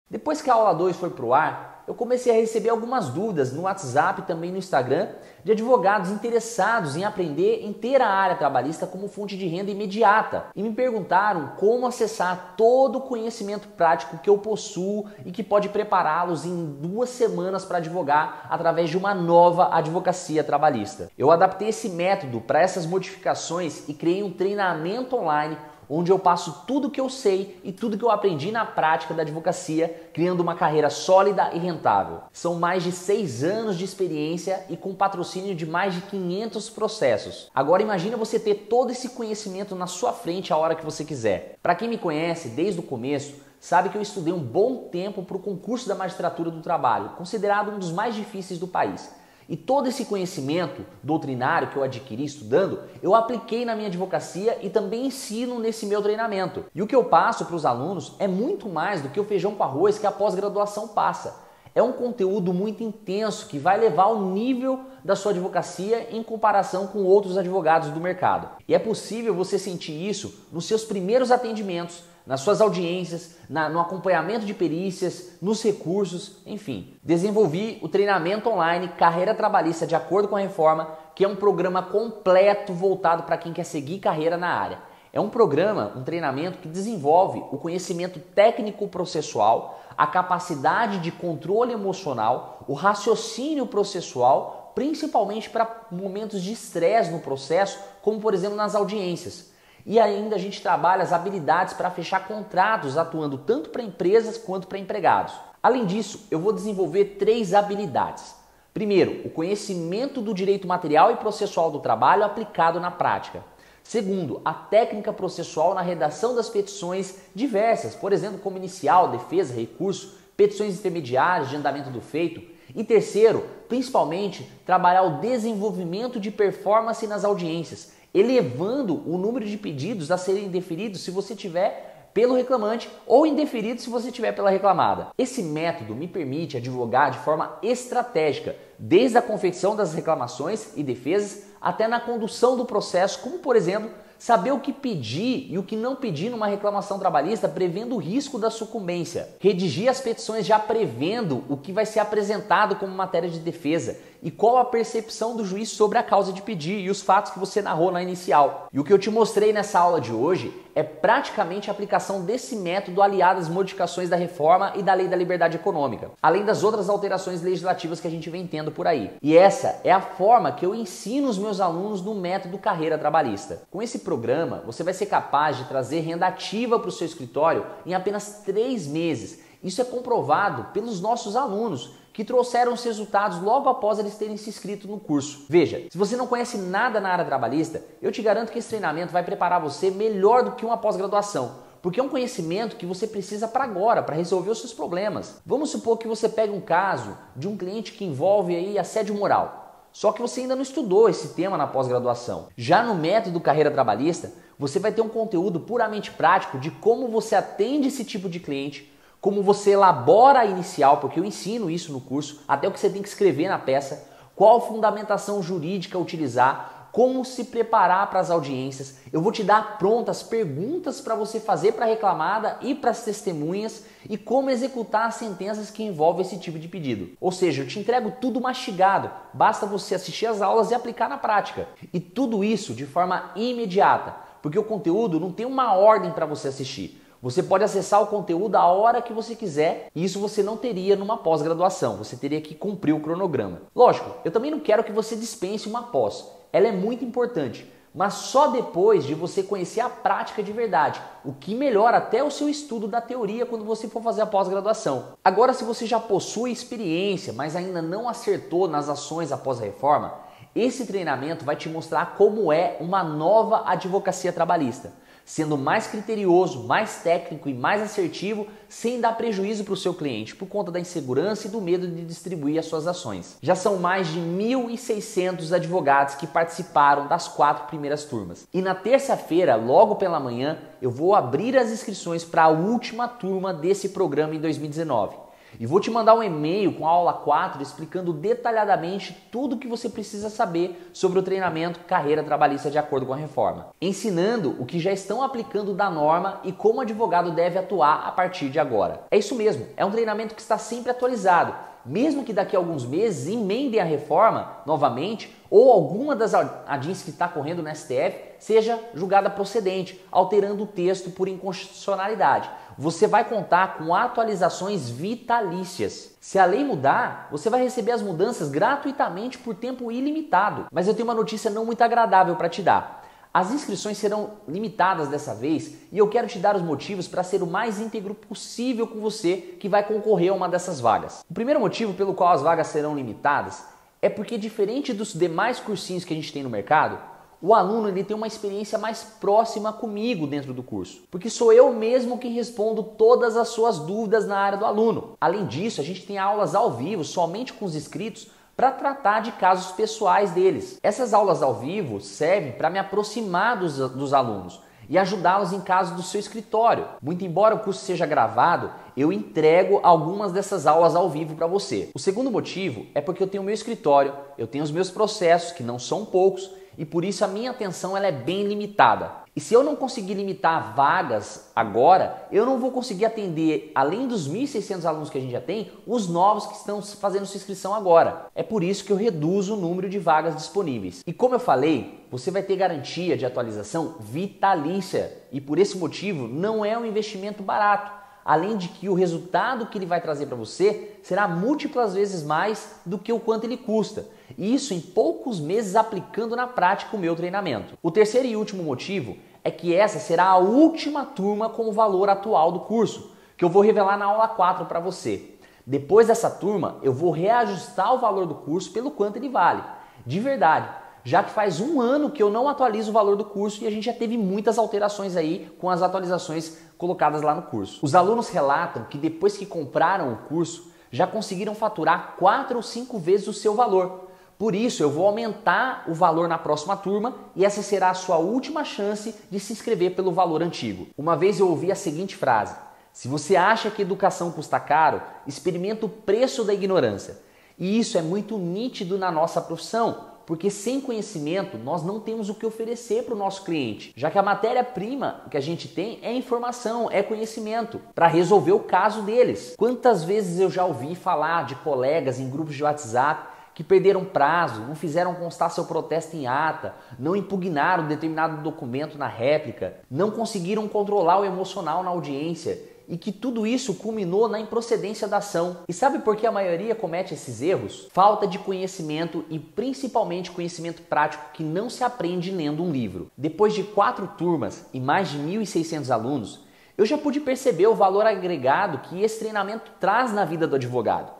Depois que a aula 2 foi pro ar, eu comecei a receber algumas dúvidas no WhatsApp e também no Instagram de advogados interessados em aprender em ter a área trabalhista como fonte de renda imediata. E me perguntaram como acessar todo o conhecimento prático que eu possuo e que pode prepará-los em 2 semanas para advogar através de uma nova advocacia trabalhista. Eu adaptei esse método para essas modificações e criei um treinamento online onde eu passo tudo que eu sei e tudo que eu aprendi na prática da advocacia, criando uma carreira sólida e rentável. São mais de 6 anos de experiência e com patrocínio de mais de 500 processos. Agora imagina você ter todo esse conhecimento na sua frente a hora que você quiser. Para quem me conhece desde o começo, sabe que eu estudei um bom tempo para o concurso da magistratura do trabalho, considerado um dos mais difíceis do país. E todo esse conhecimento doutrinário que eu adquiri estudando, eu apliquei na minha advocacia e também ensino nesse meu treinamento. E o que eu passo para os alunos é muito mais do que o feijão com arroz que a pós-graduação passa. É um conteúdo muito intenso que vai levar o nível da sua advocacia em comparação com outros advogados do mercado. E é possível você sentir isso nos seus primeiros atendimentos, nas suas audiências, no acompanhamento de perícias, nos recursos, enfim. Desenvolvi o treinamento online Carreira Trabalhista de Acordo com a Reforma, que é um programa completo voltado para quem quer seguir carreira na área. É um programa, um treinamento que desenvolve o conhecimento técnico-processual, a capacidade de controle emocional, o raciocínio processual, principalmente para momentos de estresse no processo, como por exemplo nas audiências. E ainda a gente trabalha as habilidades para fechar contratos, atuando tanto para empresas quanto para empregados. Além disso, eu vou desenvolver 3 habilidades. Primeiro, o conhecimento do direito material e processual do trabalho aplicado na prática. Segundo, a técnica processual na redação das petições diversas, por exemplo, como inicial, defesa, recurso, petições intermediárias de andamento do feito. E terceiro, principalmente, trabalhar o desenvolvimento de performance nas audiências, elevando o número de pedidos a serem deferidos se você tiver pelo reclamante ou indeferido se você tiver pela reclamada. Esse método me permite advogar de forma estratégica, desde a confecção das reclamações e defesas até na condução do processo, como por exemplo, saber o que pedir e o que não pedir numa reclamação trabalhista, prevendo o risco da sucumbência. Redigir as petições já prevendo o que vai ser apresentado como matéria de defesa e qual a percepção do juiz sobre a causa de pedir e os fatos que você narrou na inicial. E o que eu te mostrei nessa aula de hoje é praticamente a aplicação desse método aliado às modificações da reforma e da Lei da Liberdade Econômica, além das outras alterações legislativas que a gente vem tendo por aí. E essa é a forma que eu ensino os meus alunos no método Carreira Trabalhista. Com esse programa, você vai ser capaz de trazer renda ativa para o seu escritório em apenas 3 meses. Isso é comprovado pelos nossos alunos, que trouxeram os resultados logo após eles terem se inscrito no curso. Veja, se você não conhece nada na área trabalhista, eu te garanto que esse treinamento vai preparar você melhor do que uma pós-graduação, porque é um conhecimento que você precisa para agora, para resolver os seus problemas. Vamos supor que você pegue um caso de um cliente que envolve aí assédio moral, só que você ainda não estudou esse tema na pós-graduação. Já no método Carreira Trabalhista, você vai ter um conteúdo puramente prático de como você atende esse tipo de cliente, como você elabora a inicial, porque eu ensino isso no curso, até o que você tem que escrever na peça, qual fundamentação jurídica utilizar, como se preparar para as audiências. Eu vou te dar prontas perguntas para você fazer para a reclamada e para as testemunhas e como executar as sentenças que envolvem esse tipo de pedido. Ou seja, eu te entrego tudo mastigado, basta você assistir as aulas e aplicar na prática. E tudo isso de forma imediata, porque o conteúdo não tem uma ordem para você assistir. Você pode acessar o conteúdo a hora que você quiser e isso você não teria numa pós-graduação, você teria que cumprir o cronograma. Lógico, eu também não quero que você dispense uma pós, ela é muito importante, mas só depois de você conhecer a prática de verdade, o que melhora até o seu estudo da teoria quando você for fazer a pós-graduação. Agora, se você já possui experiência, mas ainda não acertou nas ações após a reforma, esse treinamento vai te mostrar como é uma nova advocacia trabalhista, sendo mais criterioso, mais técnico e mais assertivo, sem dar prejuízo para o seu cliente, por conta da insegurança e do medo de distribuir as suas ações. Já são mais de 1.600 advogados que participaram das 4 primeiras turmas. E na terça-feira, logo pela manhã, eu vou abrir as inscrições para a última turma desse programa em 2019. E vou te mandar um e-mail com a aula 4 explicando detalhadamente tudo o que você precisa saber sobre o treinamento Carreira Trabalhista de Acordo com a Reforma, ensinando o que já estão aplicando da norma e como o advogado deve atuar a partir de agora. É isso mesmo, é um treinamento que está sempre atualizado, mesmo que daqui a alguns meses emendem a reforma novamente ou alguma das audiências que está correndo no STF seja julgada procedente, alterando o texto por inconstitucionalidade. Você vai contar com atualizações vitalícias. Se a lei mudar, você vai receber as mudanças gratuitamente por tempo ilimitado. Mas eu tenho uma notícia não muito agradável para te dar. As inscrições serão limitadas dessa vez e eu quero te dar os motivos para ser o mais íntegro possível com você que vai concorrer a uma dessas vagas. O primeiro motivo pelo qual as vagas serão limitadas é porque, diferente dos demais cursinhos que a gente tem no mercado, o aluno ele tem uma experiência mais próxima comigo dentro do curso, porque sou eu mesmo que respondo todas as suas dúvidas na área do aluno. Além disso, a gente tem aulas ao vivo somente com os inscritos para tratar de casos pessoais deles. Essas aulas ao vivo servem para me aproximar dos alunos. e ajudá-los em caso do seu escritório. Muito embora o curso seja gravado, eu entrego algumas dessas aulas ao vivo para você. O segundo motivo é porque eu tenho o meu escritório, eu tenho os meus processos, que não são poucos, e por isso a minha atenção ela é bem limitada. E se eu não conseguir limitar vagas agora, eu não vou conseguir atender, além dos 1.600 alunos que a gente já tem, os novos que estão fazendo sua inscrição agora. É por isso que eu reduzo o número de vagas disponíveis. E como eu falei, você vai ter garantia de atualização vitalícia. E por esse motivo, não é um investimento barato. Além de que o resultado que ele vai trazer para você será múltiplas vezes mais do que o quanto ele custa. E isso em poucos meses aplicando na prática o meu treinamento. O terceiro e último motivo é que essa será a última turma com o valor atual do curso, que eu vou revelar na aula 4 para você. Depois dessa turma, eu vou reajustar o valor do curso pelo quanto ele vale. De verdade. Já que faz um ano que eu não atualizo o valor do curso e a gente já teve muitas alterações aí com as atualizações colocadas lá no curso. Os alunos relatam que depois que compraram o curso, já conseguiram faturar 4 ou 5 vezes o seu valor. Por isso, eu vou aumentar o valor na próxima turma e essa será a sua última chance de se inscrever pelo valor antigo. Uma vez eu ouvi a seguinte frase: se você acha que educação custa caro, experimenta o preço da ignorância. E isso é muito nítido na nossa profissão. Porque sem conhecimento nós não temos o que oferecer para o nosso cliente, já que a matéria-prima que a gente tem é informação, é conhecimento, para resolver o caso deles. Quantas vezes eu já ouvi falar de colegas em grupos de WhatsApp que perderam prazo, não fizeram constar seu protesto em ata, não impugnaram determinado documento na réplica, não conseguiram controlar o emocional na audiência, e que tudo isso culminou na improcedência da ação. E sabe por que a maioria comete esses erros? Falta de conhecimento e principalmente conhecimento prático que não se aprende lendo um livro. Depois de 4 turmas e mais de 1.600 alunos, eu já pude perceber o valor agregado que esse treinamento traz na vida do advogado.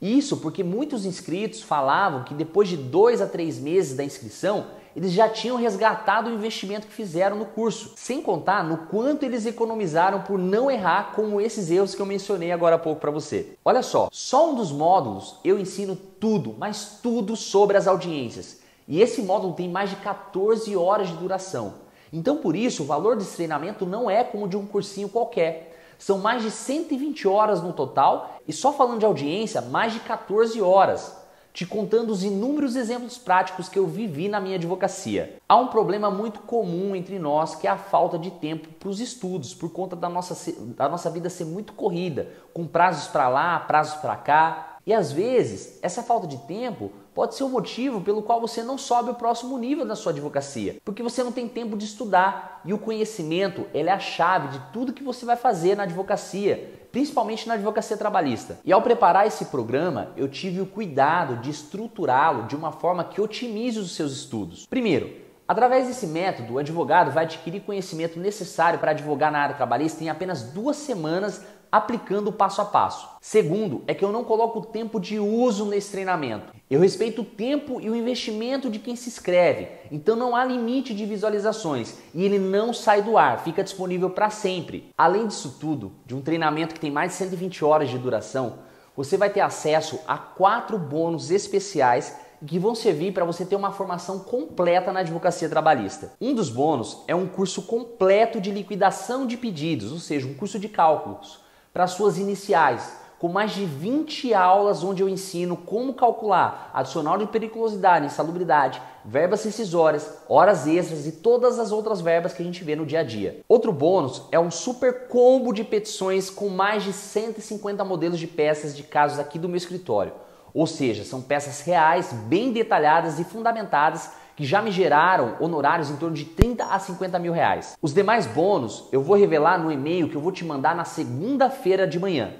Isso porque muitos inscritos falavam que depois de 2 a 3 meses da inscrição, eles já tinham resgatado o investimento que fizeram no curso, sem contar no quanto eles economizaram por não errar como esses erros que eu mencionei agora há pouco para você. Olha só um dos módulos eu ensino tudo, mas tudo sobre as audiências. E esse módulo tem mais de 14 horas de duração. Então por isso o valor desse treinamento não é como de um cursinho qualquer. São mais de 120 horas no total e só falando de audiência, mais de 14 horas. Te contando os inúmeros exemplos práticos que eu vivi na minha advocacia. Há um problema muito comum entre nós que é a falta de tempo para os estudos, por conta da nossa vida ser muito corrida, com prazos para lá, prazos para cá. E às vezes, essa falta de tempo pode ser o motivo pelo qual você não sobe o próximo nível da sua advocacia, porque você não tem tempo de estudar. E o conhecimento, ele é a chave de tudo que você vai fazer na advocacia, principalmente na advocacia trabalhista. E ao preparar esse programa, eu tive o cuidado de estruturá-lo de uma forma que otimize os seus estudos. Primeiro, através desse método, o advogado vai adquirir conhecimento necessário para advogar na área trabalhista em apenas 2 semanas, aplicando o passo a passo. Segundo, é que eu não coloco o tempo de uso nesse treinamento. Eu respeito o tempo e o investimento de quem se inscreve, então não há limite de visualizações e ele não sai do ar, fica disponível para sempre. Além disso tudo, de um treinamento que tem mais de 120 horas de duração, você vai ter acesso a 4 bônus especiais que vão servir para você ter uma formação completa na advocacia trabalhista. Um dos bônus é um curso completo de liquidação de pedidos, ou seja, um curso de cálculos para suas iniciais, com mais de 20 aulas onde eu ensino como calcular adicional de periculosidade, insalubridade, verbas rescisórias, horas extras e todas as outras verbas que a gente vê no dia a dia. Outro bônus é um super combo de petições com mais de 150 modelos de peças de casos aqui do meu escritório. Ou seja, são peças reais, bem detalhadas e fundamentadas que já me geraram honorários em torno de 30 a 50 mil reais. Os demais bônus eu vou revelar no e-mail que eu vou te mandar na segunda-feira de manhã.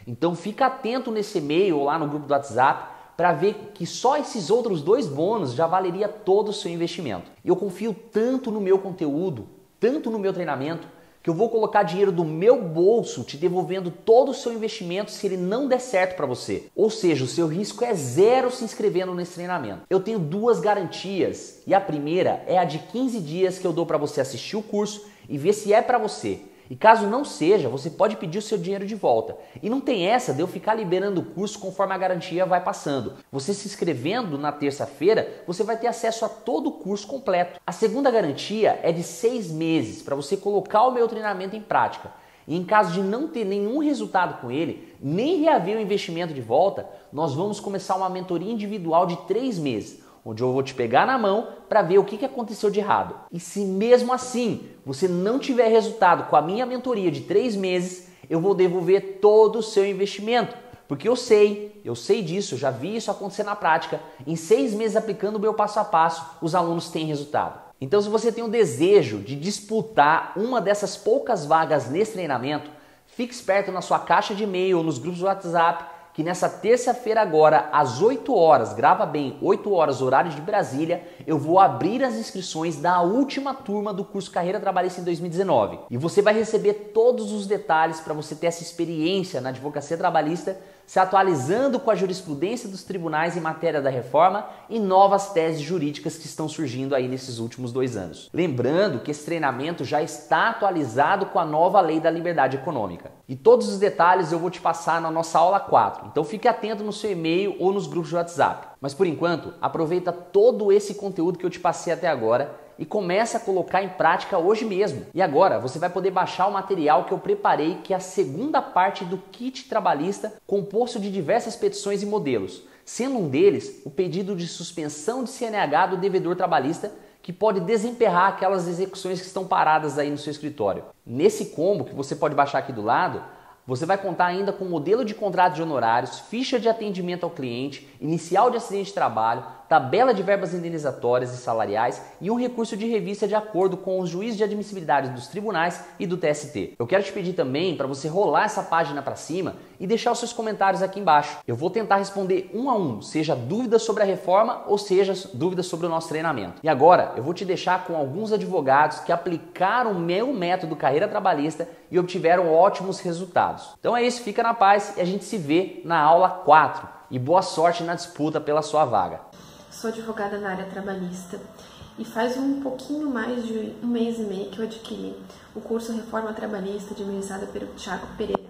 Então fica atento nesse e-mail ou lá no grupo do WhatsApp para ver que só esses outros 2 bônus já valeria todo o seu investimento. Eu confio tanto no meu conteúdo, tanto no meu treinamento, que eu vou colocar dinheiro do meu bolso te devolvendo todo o seu investimento se ele não der certo para você. Ou seja, o seu risco é 0 se inscrevendo nesse treinamento. Eu tenho 2 garantias e a primeira é a de 15 dias que eu dou para você assistir o curso e ver se é para você. E caso não seja, você pode pedir o seu dinheiro de volta. E não tem essa de eu ficar liberando o curso conforme a garantia vai passando. Você se inscrevendo na terça-feira, você vai ter acesso a todo o curso completo. A segunda garantia é de 6 meses para você colocar o meu treinamento em prática. E em caso de não ter nenhum resultado com ele, nem reaver o investimento de volta, nós vamos começar uma mentoria individual de 3 meses, onde eu vou te pegar na mão para ver o que aconteceu de errado. E se mesmo assim você não tiver resultado com a minha mentoria de 3 meses, eu vou devolver todo o seu investimento. Porque eu sei disso, eu já vi isso acontecer na prática. Em 6 meses aplicando o meu passo a passo, os alunos têm resultado. Então, se você tem o desejo de disputar uma dessas poucas vagas nesse treinamento, fique esperto na sua caixa de e-mail ou nos grupos do WhatsApp, que nessa terça-feira agora, às 8 horas, grava bem, 8 horas, horário de Brasília, eu vou abrir as inscrições da última turma do curso Carreira Trabalhista em 2019. E você vai receber todos os detalhes para você ter essa experiência na advocacia trabalhista, se atualizando com a jurisprudência dos tribunais em matéria da reforma e novas teses jurídicas que estão surgindo aí nesses últimos 2 anos. Lembrando que esse treinamento já está atualizado com a nova Lei da Liberdade Econômica. E todos os detalhes eu vou te passar na nossa aula 4, então fique atento no seu e-mail ou nos grupos de WhatsApp. Mas por enquanto, aproveita todo esse conteúdo que eu te passei até agora e começa a colocar em prática hoje mesmo. E agora você vai poder baixar o material que eu preparei, que é a segunda parte do kit trabalhista, composto de diversas petições e modelos, sendo um deles o pedido de suspensão de CNH do devedor trabalhista, que pode desemperrar aquelas execuções que estão paradas aí no seu escritório. Nesse combo que você pode baixar aqui do lado, você vai contar ainda com modelo de contrato de honorários, ficha de atendimento ao cliente, inicial de acidente de trabalho, tabela de verbas indenizatórias e salariais e um recurso de revista de acordo com os juízes de admissibilidade dos tribunais e do TST. Eu quero te pedir também para você rolar essa página para cima e deixar os seus comentários aqui embaixo. Eu vou tentar responder um a um, seja dúvidas sobre a reforma ou seja dúvidas sobre o nosso treinamento. E agora eu vou te deixar com alguns advogados que aplicaram o meu método Carreira Trabalhista e obtiveram ótimos resultados. Então é isso, fica na paz e a gente se vê na aula 4. E boa sorte na disputa pela sua vaga. Sou advogada na área trabalhista e faz um pouquinho mais de 1 mês e meio que eu adquiri o curso Reforma Trabalhista administrado pelo Thiago Pereira.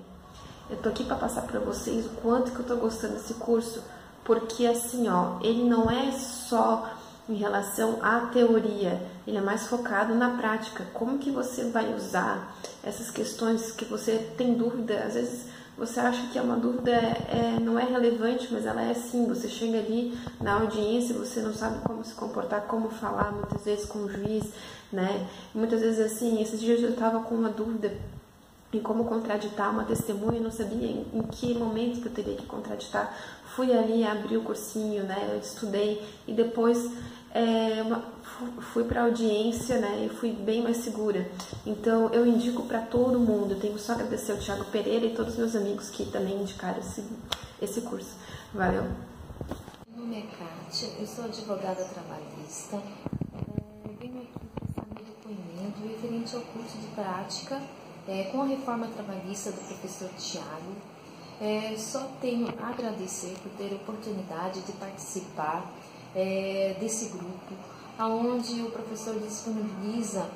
Eu tô aqui para passar para vocês o quanto que eu tô gostando desse curso, porque assim, ó, ele não é só em relação à teoria, ele é mais focado na prática. Como que você vai usar essas questões que você tem dúvida, às vezes você acha que é uma dúvida, não é relevante, mas ela é sim. Você chega ali na audiência, você não sabe como se comportar, como falar, muitas vezes com o juiz, né? Muitas vezes assim, esses dias eu estava com uma dúvida em como contraditar uma testemunha, não sabia em que momento que eu teria que contraditar. Fui ali, abri o cursinho, né? Eu estudei e depois fui para a audiência, né, e fui bem mais segura. Então eu indico para todo mundo. Eu tenho só agradecer ao Thiago Pereira e todos os meus amigos que também indicaram esse curso. Valeu. Meu nome é Kátia, eu sou advogada trabalhista. Eu venho aqui prestar meu depoimento referente ao curso de prática com a reforma trabalhista do professor Thiago. Só tenho a agradecer por ter a oportunidade de participar desse grupo, onde o professor disponibiliza,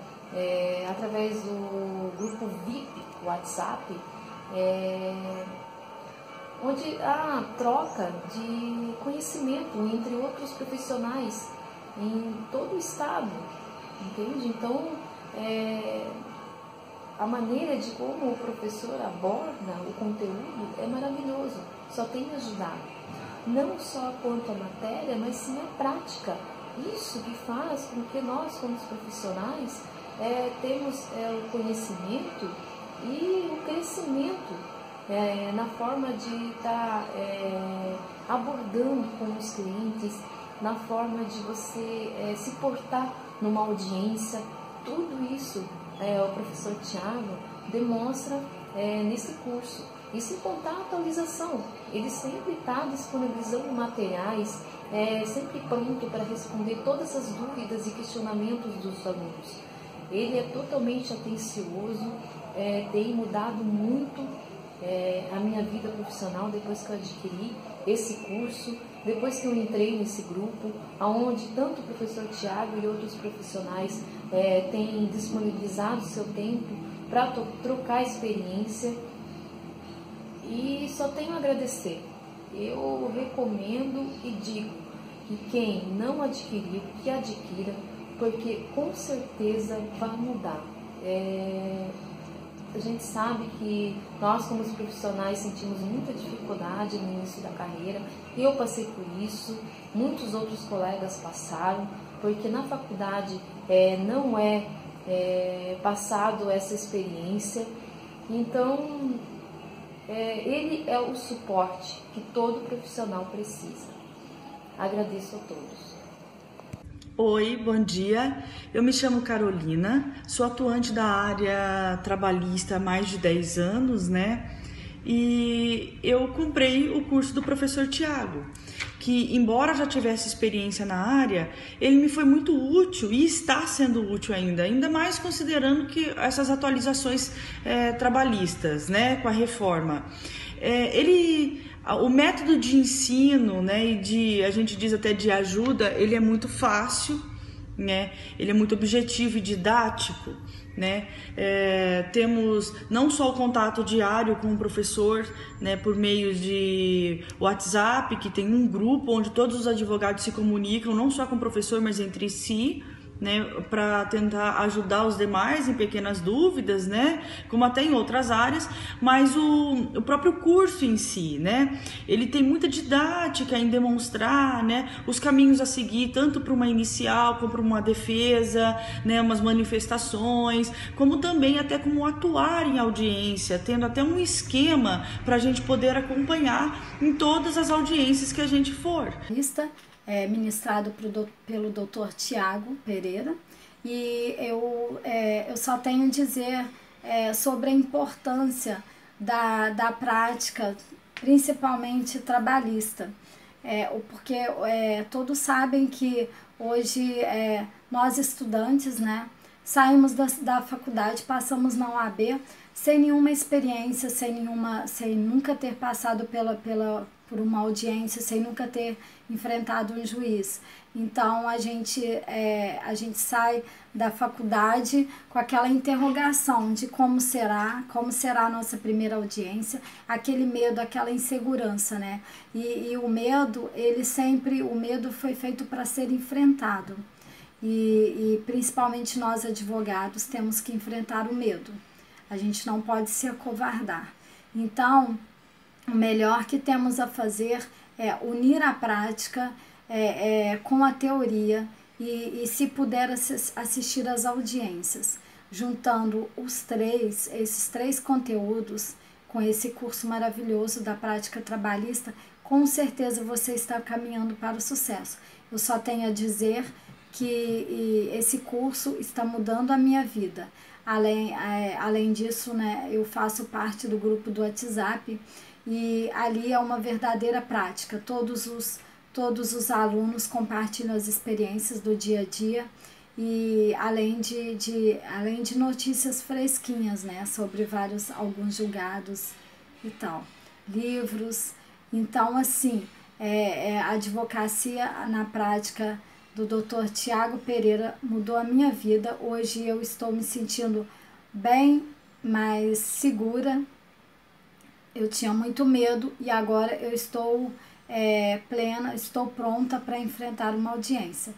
através do grupo VIP WhatsApp, onde há troca de conhecimento entre outros profissionais em todo o estado, entende? Então, a maneira de como o professor aborda o conteúdo é maravilhoso, só tem ajudado. Não só quanto à matéria, mas sim a prática. Isso que faz com que nós, como profissionais, temos o conhecimento e o crescimento na forma de estar abordando com os clientes, na forma de você se portar numa audiência. Tudo isso o professor Thiago demonstra nesse curso. E sem contar a atualização, ele sempre está disponibilizando materiais, sempre pronto para responder todas as dúvidas e questionamentos dos alunos. Ele é totalmente atencioso, tem mudado muito a minha vida profissional depois que eu adquiri esse curso, depois que eu entrei nesse grupo, onde tanto o professor Thiago e outros profissionais têm disponibilizado seu tempo para trocar experiência e só tenho a agradecer. Eu recomendo e digo que quem não adquiriu, que adquira, porque com certeza vai mudar. A gente sabe que nós, como profissionais, sentimos muita dificuldade no início da carreira. Eu passei por isso, muitos outros colegas passaram, porque na faculdade não é passado essa experiência. Então, ele é o suporte que todo profissional precisa. Agradeço a todos. Oi, bom dia. Eu me chamo Carolina, sou atuante da área trabalhista há mais de 10 anos, né? E eu comprei o curso do professor Tiago, que embora já tivesse experiência na área, ele me foi muito útil e está sendo útil ainda mais considerando que essas atualizações trabalhistas, né, com a reforma. O método de ensino, né, a gente diz até de ajuda, ele é muito fácil, né, ele é muito objetivo e didático, né. Temos não só o contato diário com o professor, né, por meio de WhatsApp, que tem um grupo onde todos os advogados se comunicam, não só com o professor, mas entre si, né, para tentar ajudar os demais em pequenas dúvidas, né, como até em outras áreas, mas o próprio curso em si, né, ele tem muita didática em demonstrar, né, os caminhos a seguir, tanto para uma inicial como para uma defesa, né, umas manifestações, como também até como atuar em audiência, tendo até um esquema para a gente poder acompanhar em todas as audiências que a gente for. Ministrado pelo Dr. Tiago Pereira, e eu só tenho a dizer sobre a importância da prática, principalmente trabalhista, porque todos sabem que hoje nós estudantes, né, saímos da faculdade, passamos na OAB sem nenhuma experiência, sem nunca ter passado por uma audiência, sem nunca ter enfrentado um juiz. Então a gente sai da faculdade com aquela interrogação de como será a nossa primeira audiência, aquele medo, aquela insegurança, né? E o medo, o medo foi feito para ser enfrentado. E principalmente nós advogados temos que enfrentar o medo. A gente não pode se acovardar. Então, o melhor que temos a fazer é unir a prática com a teoria e se puder assistir às audiências, juntando esses três conteúdos com esse curso maravilhoso da prática trabalhista, com certeza você está caminhando para o sucesso. Eu só tenho a dizer que esse curso está mudando a minha vida. Além disso, né, eu faço parte do grupo do WhatsApp e ali é uma verdadeira prática. Todos os alunos compartilham as experiências do dia a dia e além de notícias fresquinhas, né, sobre alguns julgados e tal, livros. Então, assim, a advocacia na prática do Dr. Tiago Pereira mudou a minha vida. Hoje eu estou me sentindo bem mais segura. Eu tinha muito medo e agora eu estou plena, estou pronta para enfrentar uma audiência.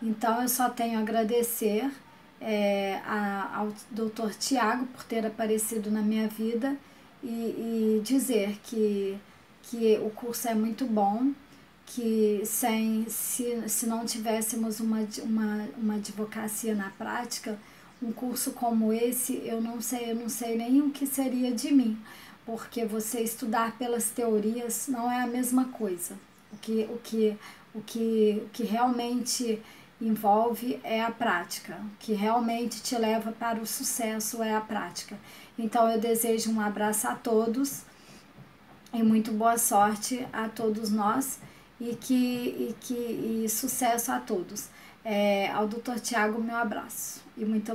Então eu só tenho a agradecer ao Dr. Tiago por ter aparecido na minha vida e dizer que o curso é muito bom, que se não tivéssemos uma advocacia na prática, um curso como esse, eu não sei nem o que seria de mim, porque você estudar pelas teorias não é a mesma coisa. O que realmente envolve é a prática, o que realmente te leva para o sucesso é a prática. Então eu desejo um abraço a todos e muito boa sorte a todos nós e sucesso a todos. Ao Dr. Tiago, meu abraço e muito